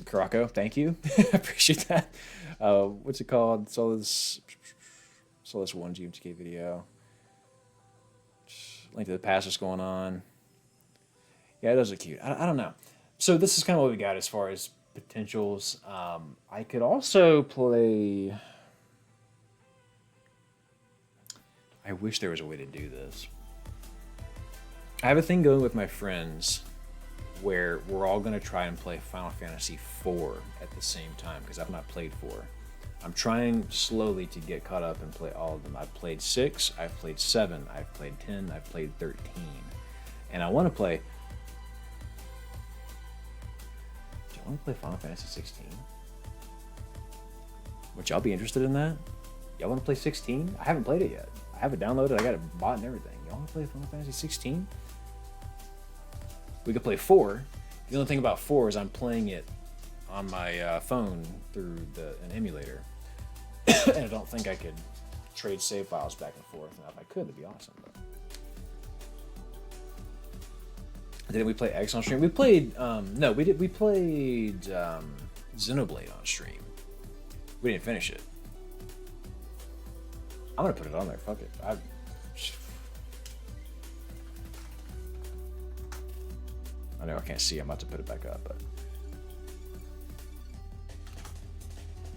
Karako, thank you. I appreciate that. What's it called? Saw this one GMTK video. Link to the Past is going on. Yeah, those are cute. I don't know. So this is kind of what we got as far as potentials. I could also play... I wish there was a way to do this. I have a thing going with my friends where we're all going to try and play Final Fantasy IV at the same time, because I've not played 4. I'm trying slowly to get caught up and play all of them. I've played 6, I've played 7, I've played 10, I've played 13. And I want to play... Do I want to play Final Fantasy 16? Would y'all be interested in that? Y'all want to play 16? I haven't played it yet. I have it downloaded. I got it bought and everything. Y'all want to play Final Fantasy 16? We could play 4. The only thing about 4 is I'm playing it on my phone through an emulator. And I don't think I could trade save files back and forth. Now, if I could, that'd be awesome. But didn't we play X on stream? We played, no, we did. We played Xenoblade on stream. We didn't finish it. I'm gonna put it on there. Fuck it. I know I can't see. I'm about to put it back up, but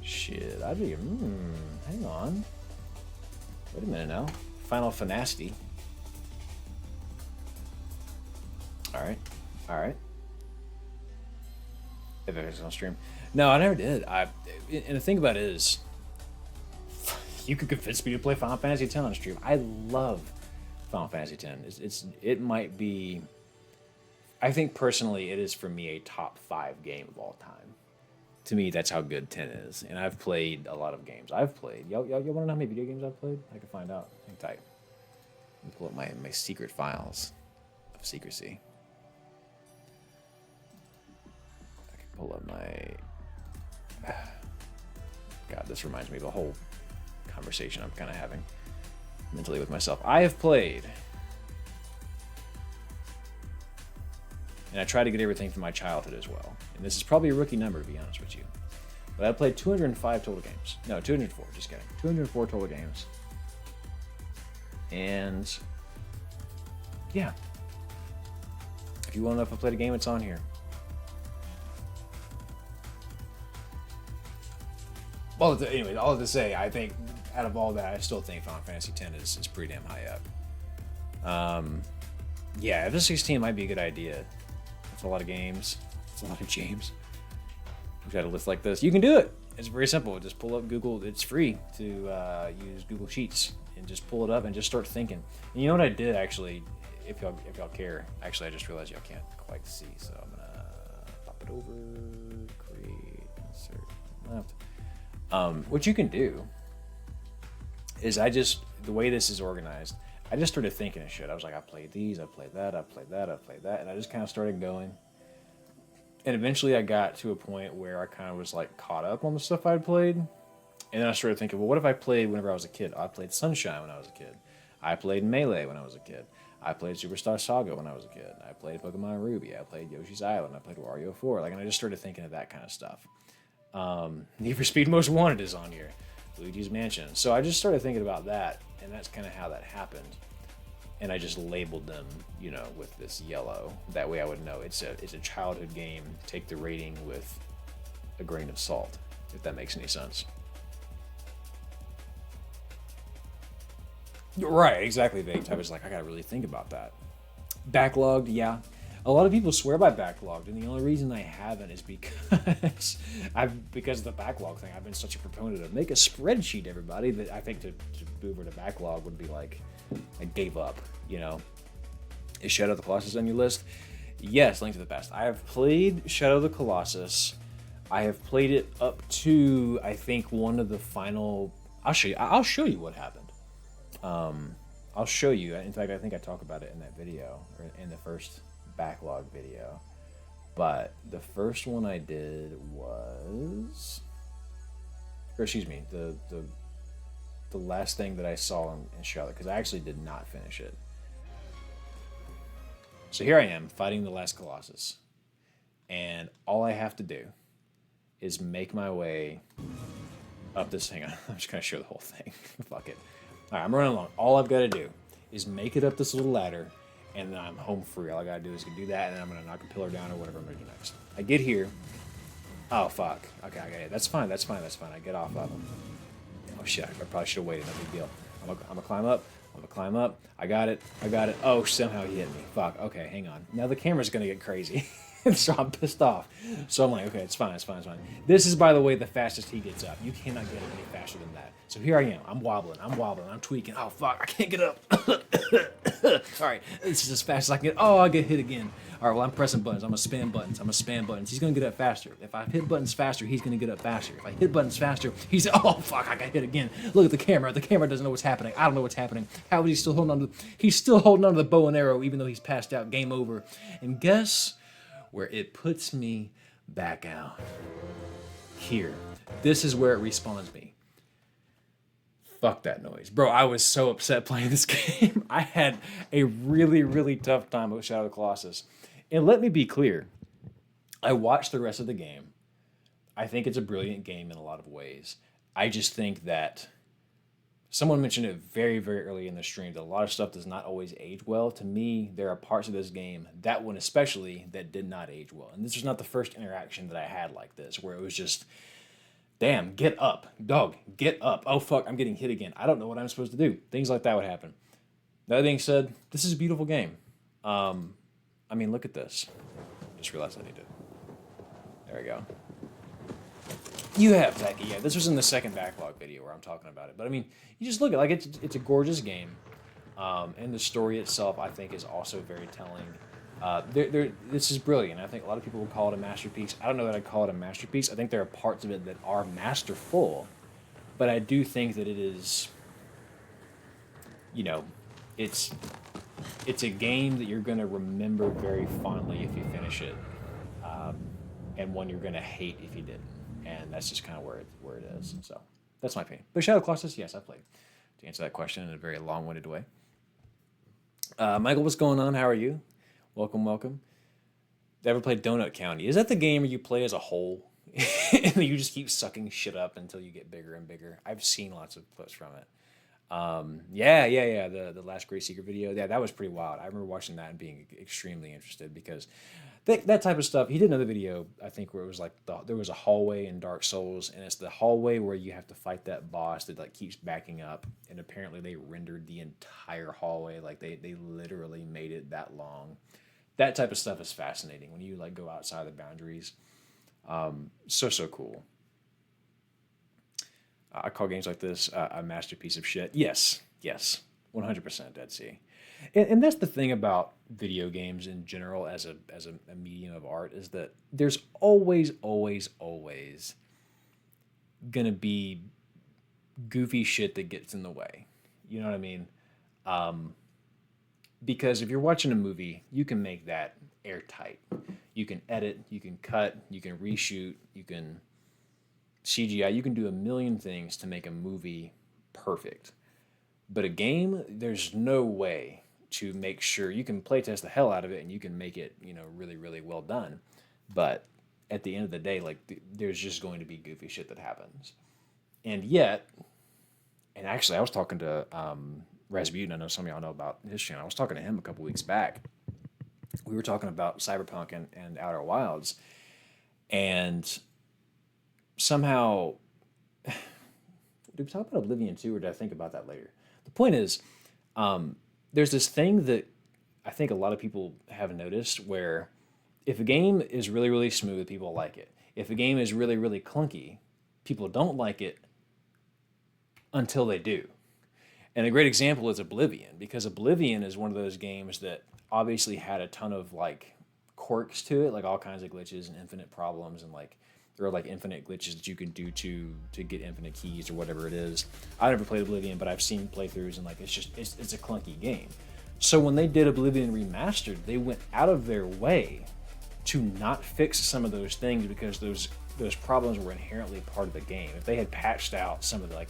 shit. I'd be. Hang on. Wait a minute now. Final Fantasy. All right. If it was on stream, no, I never did. And the thing about it is, you could convince me to play Final Fantasy X on stream. I love Final Fantasy X. It might be. I think personally, it is for me a top 5 game of all time. To me, that's how good 10 is. And I've played a lot of games. Y'all want to know how many video games I've played? I can find out. Hang tight. Let me pull up my secret files of secrecy. I can pull up my. God, this reminds me of a whole conversation I'm kind of having mentally with myself. I have played. And I try to get everything from my childhood as well. And this is probably a rookie number, to be honest with you. But I played 205 total games. No, 204, just kidding. 204 total games. And yeah. If you want to know if I played a game, it's on here. Well, anyway, all to say, I think out of all that, I still think Final Fantasy X is pretty damn high up. Yeah, F16 might be a good idea. That's a lot of games. It's a lot of James. We got a list like this. You can do it. It's very simple. Just pull up Google. It's free to use Google Sheets and just pull it up and just start thinking. And you know what I did actually, if y'all care. Actually, I just realized y'all can't quite see, so I'm gonna pop it over, create, insert, left. What you can do is the way this is organized, I just started thinking of shit. I was like, I played these, I played that, and I just kind of started going. And eventually I got to a point where I kind of was like caught up on the stuff I'd played. And then I started thinking, well, what if I played whenever I was a kid? I played Sunshine when I was a kid. I played Melee when I was a kid. I played Superstar Saga when I was a kid. I played Pokemon Ruby. I played Yoshi's Island. I played Wario 4. And I just started thinking of that kind of stuff. Need for Speed Most Wanted is on here. Luigi's Mansion. So I just started thinking about that, and that's kind of how that happened. And I just labeled them, with this yellow. That way I would know it's a childhood game. Take the rating with a grain of salt, if that makes any sense. Right, exactly, Vaped. I was like, I gotta really think about that. Backlogged, yeah. A lot of people swear by backlogged, and the only reason I haven't is because of the backlog thing. I've been such a proponent of make a spreadsheet, everybody, that I think to move over to backlog would be like, I gave up, Is Shadow of the Colossus on your list? Yes, Link to the Past. I have played Shadow of the Colossus. I have played it up to, I think, one of the final. I'll show you what happened. I'll show you. In fact, I think I talk about it in that video, or in the first backlog video. But the first one I did was, or excuse me, the last thing that I saw in Charlotte, because I actually did not finish it. So here I am fighting the last Colossus, and all I have to do is make my way up this thing. I'm just gonna show the whole thing. Fuck it. All right, I'm running along. All I've got to do is make it up this little ladder, and then I'm home free. All I gotta do is do that, and then I'm gonna knock a pillar down or whatever I'm gonna do next. I get here. Oh fuck. Okay, I got it. That's fine. I get off of them. Oh shit, I probably should have waited, no big deal. I'm gonna climb up. I got it. Oh, somehow he hit me. Fuck, okay, hang on. Now the camera's gonna get crazy. So I'm pissed off. So I'm like, okay, it's fine. This is, by the way, the fastest he gets up. You cannot get up any faster than that. So here I am. I'm wobbling. I'm tweaking. Oh, fuck. I can't get up. All right. This is as fast as I can get. Oh, I get hit again. All right, well, I'm pressing buttons. I'm going to spam buttons. He's going to get up faster. If I hit buttons faster, he's going to get up faster. If I hit buttons faster, he's, oh, fuck, I got hit again. Look at the camera. The camera doesn't know what's happening. I don't know what's happening. How is he still holding on to, he's still holding on to the bow and arrow, even though he's passed out. Game over. And guess where it puts me back out? Here. This is where it respawns me. Fuck that noise. Bro, I was so upset playing this game. I had a really, really tough time with Shadow of the Colossus. And let me be clear. I watched the rest of the game. I think it's a brilliant game in a lot of ways. I just think that someone mentioned it very, very early in the stream that a lot of stuff does not always age well. To me, there are parts of this game, that one especially, that did not age well. And this was not the first interaction that I had like this, where it was just, damn, get up. Dog, get up. Oh, fuck, I'm getting hit again. I don't know what I'm supposed to do. Things like that would happen. That being said, this is a beautiful game. I mean, look at this. Just realized I need to. There we go. You have that. Yeah, this was in the second backlog video where I'm talking about it. But I mean, you just look at it, like it's a gorgeous game. And the story itself, I think, is also very telling. This is brilliant. I think a lot of people would call it a masterpiece. I don't know that I'd call it a masterpiece. I think there are parts of it that are masterful. But I do think that it is, you know, it's a game that you're going to remember very fondly if you finish it. And one you're going to hate if you didn't. And that's just kind of where it is. So that's my opinion. But Shadow of the Colossus, yes, I played. To answer that question in a very long-winded way. Michael, what's going on? How are you? Welcome. Ever played Donut County? Is that the game where you play as a whole? And you just keep sucking shit up until you get bigger and bigger? I've seen lots of clips from it. Yeah. The Last Great Secret video. Yeah, that was pretty wild. I remember watching that and being extremely interested because that type of stuff. He did another video, I think, where it was like there was a hallway in Dark Souls, and it's the hallway where you have to fight that boss that like keeps backing up. And apparently they rendered the entire hallway, like they literally made it that long. That type of stuff is fascinating when you like go outside the boundaries. So cool. I call games like this a masterpiece of shit. Yes, 100% Dead Sea. And that's the thing about video games in general as a medium of art is that there's always gonna be goofy shit that gets in the way. You know what I mean? Because if you're watching a movie, you can make that airtight. You can edit, you can cut, you can reshoot, you can CGI, you can do a million things to make a movie perfect. But a game, there's no way to make sure you can playtest the hell out of it and you can make it, really, really well done. But at the end of the day, like there's just going to be goofy shit that happens. And yet, and actually I was talking to Rasputin, I know some of y'all know about his channel. I was talking to him a couple weeks back. We were talking about Cyberpunk and Outer Wilds. And somehow, did we talk about Oblivion too, or did I think about that later? The point is, there's this thing that I think a lot of people have noticed where if a game is really, really smooth, people like it. If a game is really, really clunky, people don't like it until they do. And a great example is Oblivion, because Oblivion is one of those games that obviously had a ton of like quirks to it, like all kinds of glitches and infinite problems, and like there are like infinite glitches that you can do to get infinite keys or whatever it is. I never played Oblivion, but I've seen playthroughs and like it's a clunky game. So when they did Oblivion Remastered, they went out of their way to not fix some of those things because those problems were inherently part of the game. If they had patched out some of the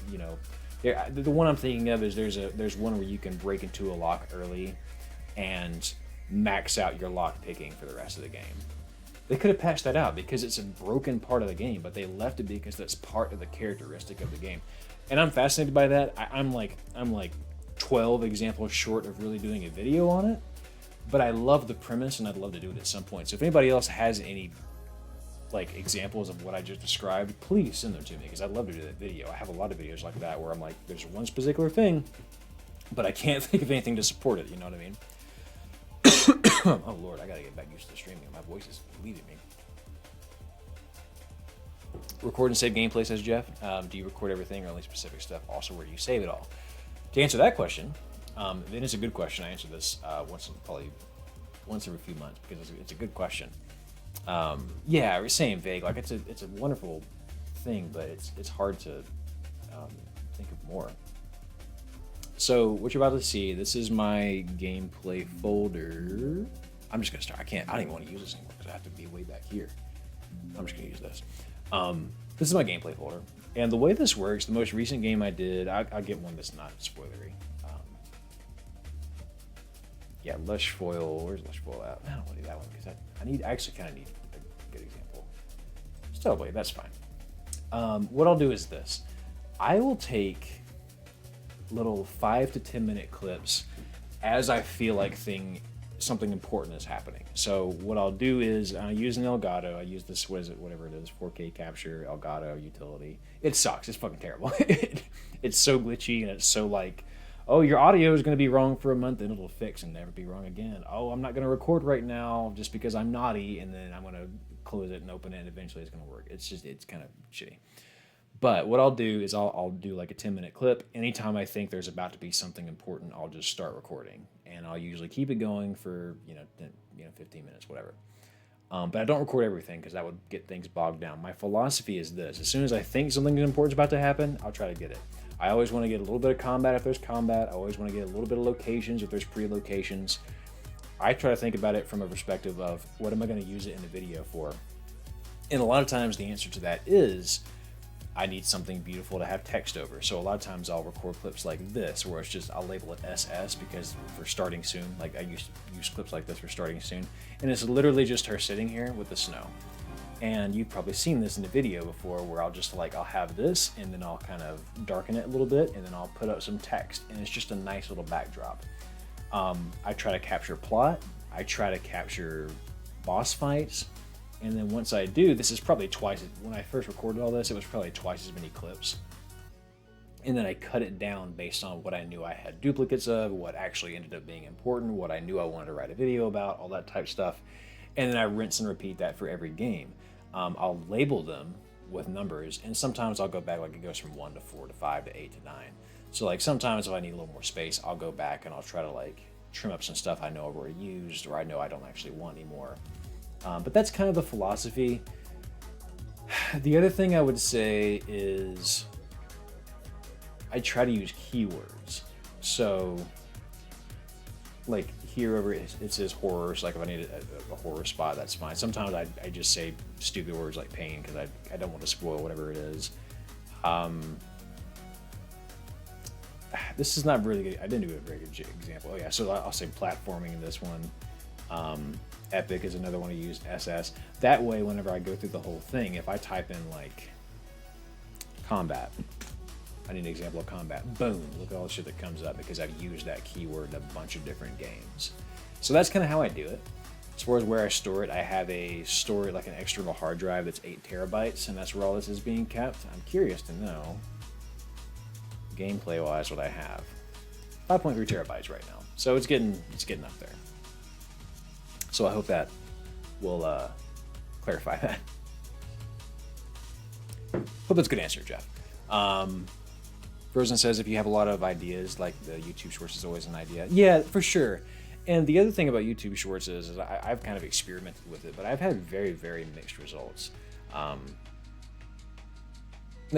the one I'm thinking of is there's one where you can break into a lock early and max out your lock picking for the rest of the game. They could have patched that out because it's a broken part of the game, but they left it because that's part of the characteristic of the game. And I'm fascinated by that. I'm like 12 examples short of really doing a video on it, but I love the premise and I'd love to do it at some point. So if anybody else has any like examples of what I just described, please send them to me because I'd love to do that video. I have a lot of videos like that where I'm like, there's one particular thing, but I can't think of anything to support it. You know what I mean? Oh Lord, I gotta get back used to streaming. My voice is leaving me. Record and save gameplay, says Jeff. Do you record everything or only specific stuff? Also, where do you save it all? To answer that question, then it's a good question. I answer this probably once every few months because it's a good question. Yeah, we're saying vague. Like it's a wonderful thing, but it's hard to think of more. So what you're about to see, this is my gameplay folder. I'm just gonna start. I don't even want to use this anymore because I have to be way back here. I'm just gonna use this. This is my gameplay folder, and the way this works, the most recent game I did, I'll get one that's not spoilery. Yeah, Lush Foil. Where's Lush Foil at? I don't want to do that one because I actually kind of need a good example. Still, that's fine. What I'll do is this. I will take little 5 to 10 minute clips as I feel like something important is happening. So what I'll do is I use an Elgato. I use this, whatever it is, 4K capture Elgato utility. It sucks. It's fucking terrible. It's so glitchy and it's so like, oh, your audio is going to be wrong for a month and it'll fix and never be wrong again. Oh, I'm not going to record right now just because I'm naughty, and then I'm going to close it and open it and eventually it's going to work. It's kind of shitty. But what I'll do is I'll do like a 10-minute clip. Anytime I think there's about to be something important, I'll just start recording, and I'll usually keep it going for 15 minutes, whatever. But I don't record everything because that would get things bogged down. My philosophy is this: as soon as I think something important is about to happen, I'll try to get it. I always want to get a little bit of combat if there's combat. I always want to get a little bit of locations if there's pre-locations. I try to think about it from a perspective of what am I going to use it in the video for? And a lot of times the answer to that is I need something beautiful to have text over. So a lot of times I'll record clips like this, where it's just, I'll label it SS because for starting soon, like I used to use clips like this for starting soon. And it's literally just her sitting here with the snow. And you've probably seen this in the video before, where I'll have this and then I'll kind of darken it a little bit and then I'll put up some text, and it's just a nice little backdrop. I try to capture plot. I try to capture boss fights. And then once I do, this is probably when I first recorded all this, it was probably twice as many clips. And then I cut it down based on what I knew I had duplicates of, what actually ended up being important, what I knew I wanted to write a video about, all that type stuff. And then I rinse and repeat that for every game. I'll label them with numbers, and sometimes I'll go back, like it goes from 1 to 4 to 5 to 8 to 9. So like sometimes if I need a little more space, I'll go back and I'll try to like trim up some stuff I know I've already used or I know I don't actually want anymore. But that's kind of the philosophy. The other thing I would say is I try to use keywords. So like here over it says horror, so like if I need a horror spot, that's fine. Sometimes I just say stupid words like pain because I don't want to spoil whatever it is. This is not really good. I didn't do a very good example. Oh yeah, so I'll say platforming in this one. Epic is another one I use, SS. That way, whenever I go through the whole thing, if I type in like combat, I need an example of combat, boom, look at all the shit that comes up because I've used that keyword in a bunch of different games. So that's kind of how I do it. As far as where I store it, I have a storage, like an external hard drive that's 8 terabytes, and that's where all this is being kept. I'm curious to know, gameplay wise, what I have. 5.3 terabytes right now. So it's getting up there. So I hope that will clarify that. Hope that's a good answer, Jeff. Frozen says if you have a lot of ideas, like the YouTube Shorts is always an idea. Yeah, for sure. And the other thing about YouTube Shorts is I've kind of experimented with it, but I've had very, very mixed results. No,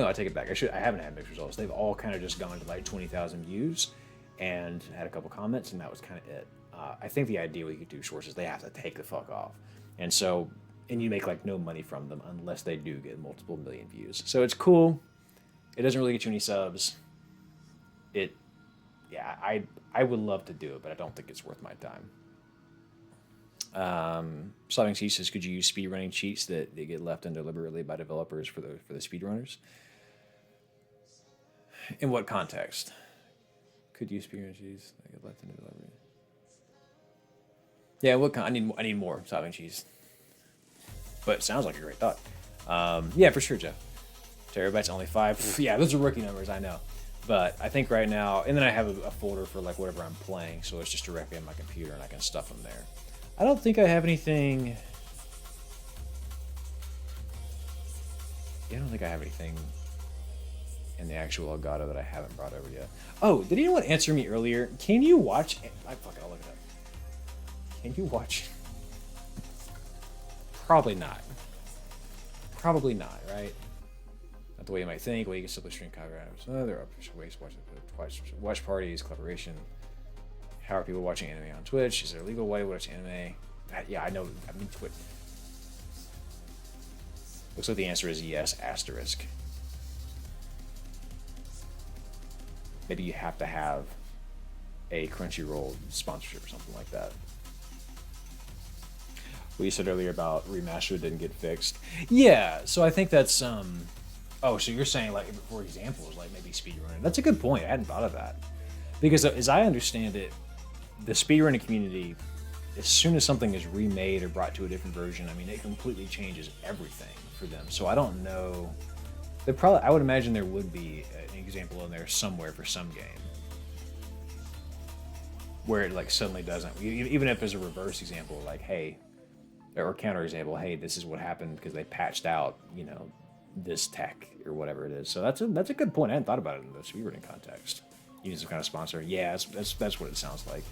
I take it back. I haven't had mixed results. They've all kind of just gone to like 20,000 views and had a couple comments, and that was kind of it. I think the idea with YouTube Shorts is they have to take the fuck off. And you make like no money from them unless they do get multiple million views. So it's cool. It doesn't really get you any subs. I would love to do it, but I don't think it's worth my time. Sliding Cheats says, could you use speedrunning cheats that they get left in deliberately by developers for the speedrunners? In what context? Could you use speedrunning cheats that get left in deliberately? Yeah, I need more Sliding Cheats. But it sounds like a great thought. Yeah, for sure, Jeff. Terabytes, only 5. Yeah, those are rookie numbers, I know. But I think right now, and then I have a folder for like whatever I'm playing, so it's just directly on my computer and I can stuff them there. I don't think I have anything. I don't think I have anything in the actual Elgato that I haven't brought over yet. Oh, did anyone answer me earlier? Can you watch? I'll look it up. Can you watch? Probably not. Probably not, right? Not the way you might think. Well, you can simply stream copyrights. There are ways to watch parties, collaboration. How are people watching anime on Twitch? Is there a legal way to watch anime? Yeah, I know. I mean, Twitch. Looks like the answer is yes, asterisk. Maybe you have to have a Crunchyroll sponsorship or something like that. What you said earlier about remastered didn't get fixed. Yeah, so I think that's oh, so you're saying, like, for examples, like maybe speedrunning. That's a good point. I hadn't thought of that. Because as I understand it, the speedrunning community, as soon as something is remade or brought to a different version, I mean, it completely changes everything for them. So I don't know. I would imagine there would be an example in there somewhere for some game where it like suddenly doesn't. Even if there's a reverse example, like, hey, or counter example, hey, this is what happened because they patched out, you know, this tech or whatever it is. So that's a good point. I hadn't thought about it in the speedrunning context. You need some kind of sponsor. Yeah, that's what it sounds like.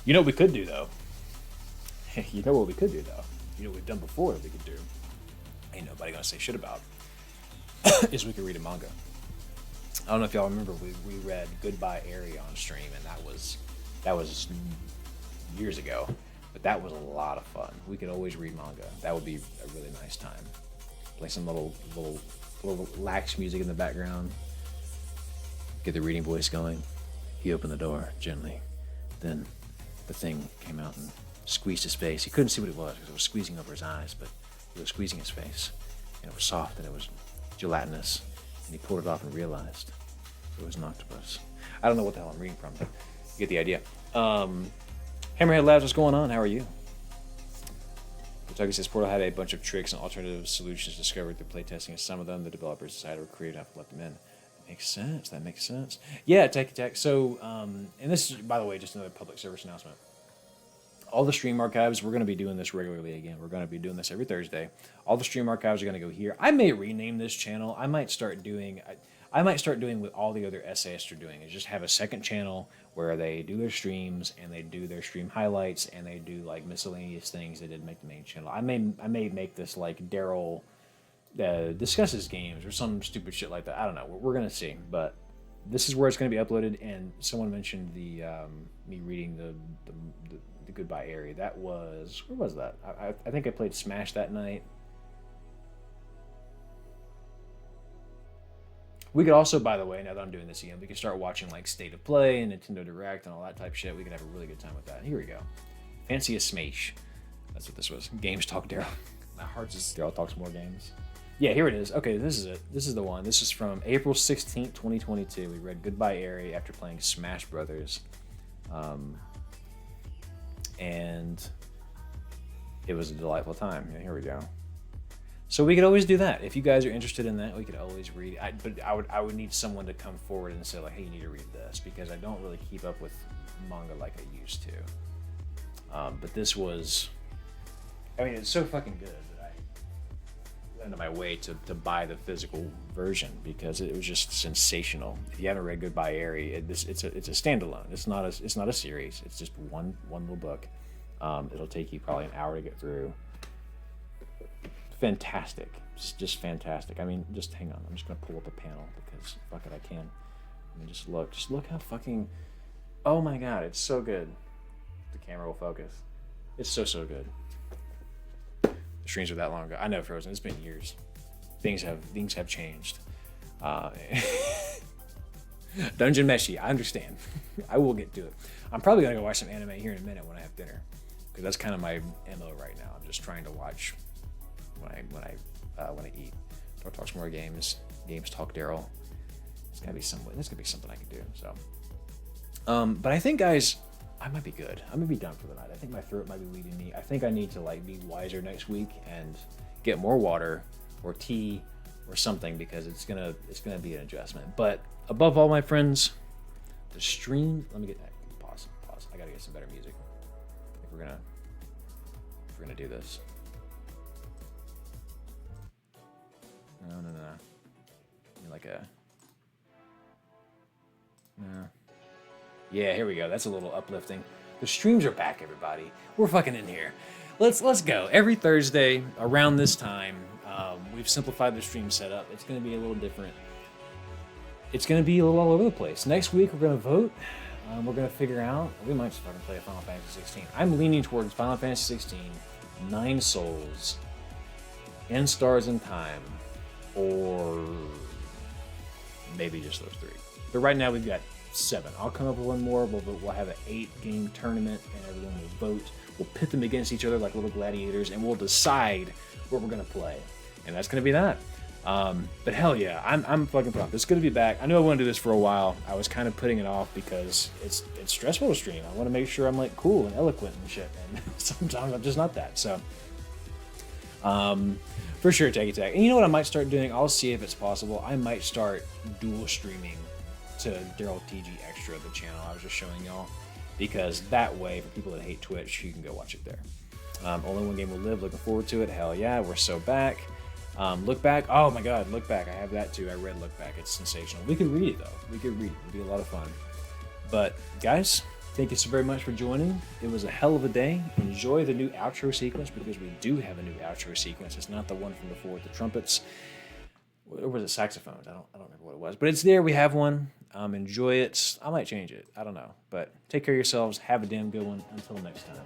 You know what we could do though? You know what we could do though? You know what we've done before that we could do? Ain't nobody gonna say shit about. Is we could read a manga. I don't know if y'all remember we read Goodbye Eri on stream, and that was years ago. But that was a lot of fun. We could always read manga. That would be a really nice time. Play some little lax music in the background. Get the reading voice going. He opened the door gently. Then the thing came out and squeezed his face. He couldn't see what it was because it was squeezing over his eyes, but it was squeezing his face. And it was soft and it was gelatinous. And he pulled it off and realized it was an octopus. I don't know what the hell I'm reading from, but you get the idea. Hammerhead Labs, what's going on? How are you? Kentucky says Portal had a bunch of tricks and alternative solutions discovered through playtesting, and some of them the developers decided were creative enough to let them in. That makes sense. That makes sense. Yeah, Tech. So, and this is, by the way, just another public service announcement. All the stream archives, we're going to be doing this regularly again. We're going to be doing this every Thursday. All the stream archives are going to go here. I may rename this channel. I might start doing what all the other essayists are doing, is just have a second channel where they do their streams and they do their stream highlights and they do like miscellaneous things they didn't make the main channel. I may make this like Daryl discusses games or some stupid shit like that. I don't know. We're going to see. But this is where it's going to be uploaded. And someone mentioned the me reading the Goodbye Eri. That was, where was that? I think I played Smash that night. We could also, by the way, now that I'm doing this again, we could start watching like State of Play and Nintendo Direct and all that type of shit. We could have a really good time with that. Here we go. Fancy a Smash. That's what this was. Games Talk Daryl. My heart just, Daryl talks more games. Yeah, here it is. Okay, this is it. This is the one. This is from April 16th, 2022. We read Goodbye Eri after playing Smash Brothers. And it was a delightful time. Yeah, here we go. So we could always do that. If you guys are interested in that, we could always read. But I would need someone to come forward and say like, hey, you need to read this, because I don't really keep up with manga like I used to. But this was, I mean, it's so fucking good that I went into my way to buy the physical version because it was just sensational. If you haven't read Goodbye Eri, it's a standalone. It's not a series. It's just one little book. It'll take you probably an hour to get through. Fantastic. It's just fantastic. I mean, just hang on. I'm just gonna pull up a panel because fuck it, I can. I mean, just look how fucking, oh my god, it's so good. The camera will focus. It's so good. The streams were that long ago. I know, Frozen. It's been years. Things have changed. Dungeon Meshi. I understand. I will get to it. I'm probably gonna go watch some anime here in a minute when I have dinner, because that's kind of my MO right now. I'm just trying to watch when I eat. Don't talk some more games. Games Talk Daryl. There's gonna be something I can do. So, but I think, guys, I might be good. I'm gonna be done for the night. I think my throat might be leading me. I think I need to like be wiser next week and get more water or tea or something, because it's gonna be an adjustment. But above all, my friends, the stream. Let me get that. Pause. I gotta get some better music. if we're gonna do this. No. Like a no. Yeah, here we go. That's a little uplifting. The streams are back, everybody. We're fucking in here. Let's go. Every Thursday around this time, we've simplified the stream setup. It's going to be a little different. It's going to be a little all over the place. Next week, we're going to vote. We're going to figure out. We might just fucking play a Final Fantasy 16. I'm leaning towards Final Fantasy 16, 9 Souls, and Stars in Time, or maybe just those 3. But right now, we've got 7. I'll come up with one more. We'll have an 8-game tournament, and everyone will vote. We'll pit them against each other like little gladiators, and we'll decide what we're gonna play, and that's gonna be that. But hell yeah, I'm fucking pumped. It's gonna be back. I knew I wanted to do this for a while. I was kind of putting it off because it's stressful to stream. I want to make sure I'm like cool and eloquent and shit, and sometimes I'm just not that. So, for sure, Taggy Tag. And you know what I might start doing? I'll see if it's possible. I might start dual streaming to Daryl TG Extra, the channel I was just showing y'all, because that way, for people that hate Twitch, you can go watch it there. Only one game will live. Looking forward to it. Hell yeah, we're so back. Look Back. Oh my god, Look Back. I have that too. I read Look Back. It's sensational. We could read it though. We could read it. It'd be a lot of fun. But guys, thank you so very much for joining. It was a hell of a day. Enjoy the new outro sequence, because we do have a new outro sequence. It's not the one from before with the trumpets. Or was it saxophones? I don't remember what it was. But it's there. We have one. Enjoy it. I might change it. I don't know. But take care of yourselves. Have a damn good one. Until next time.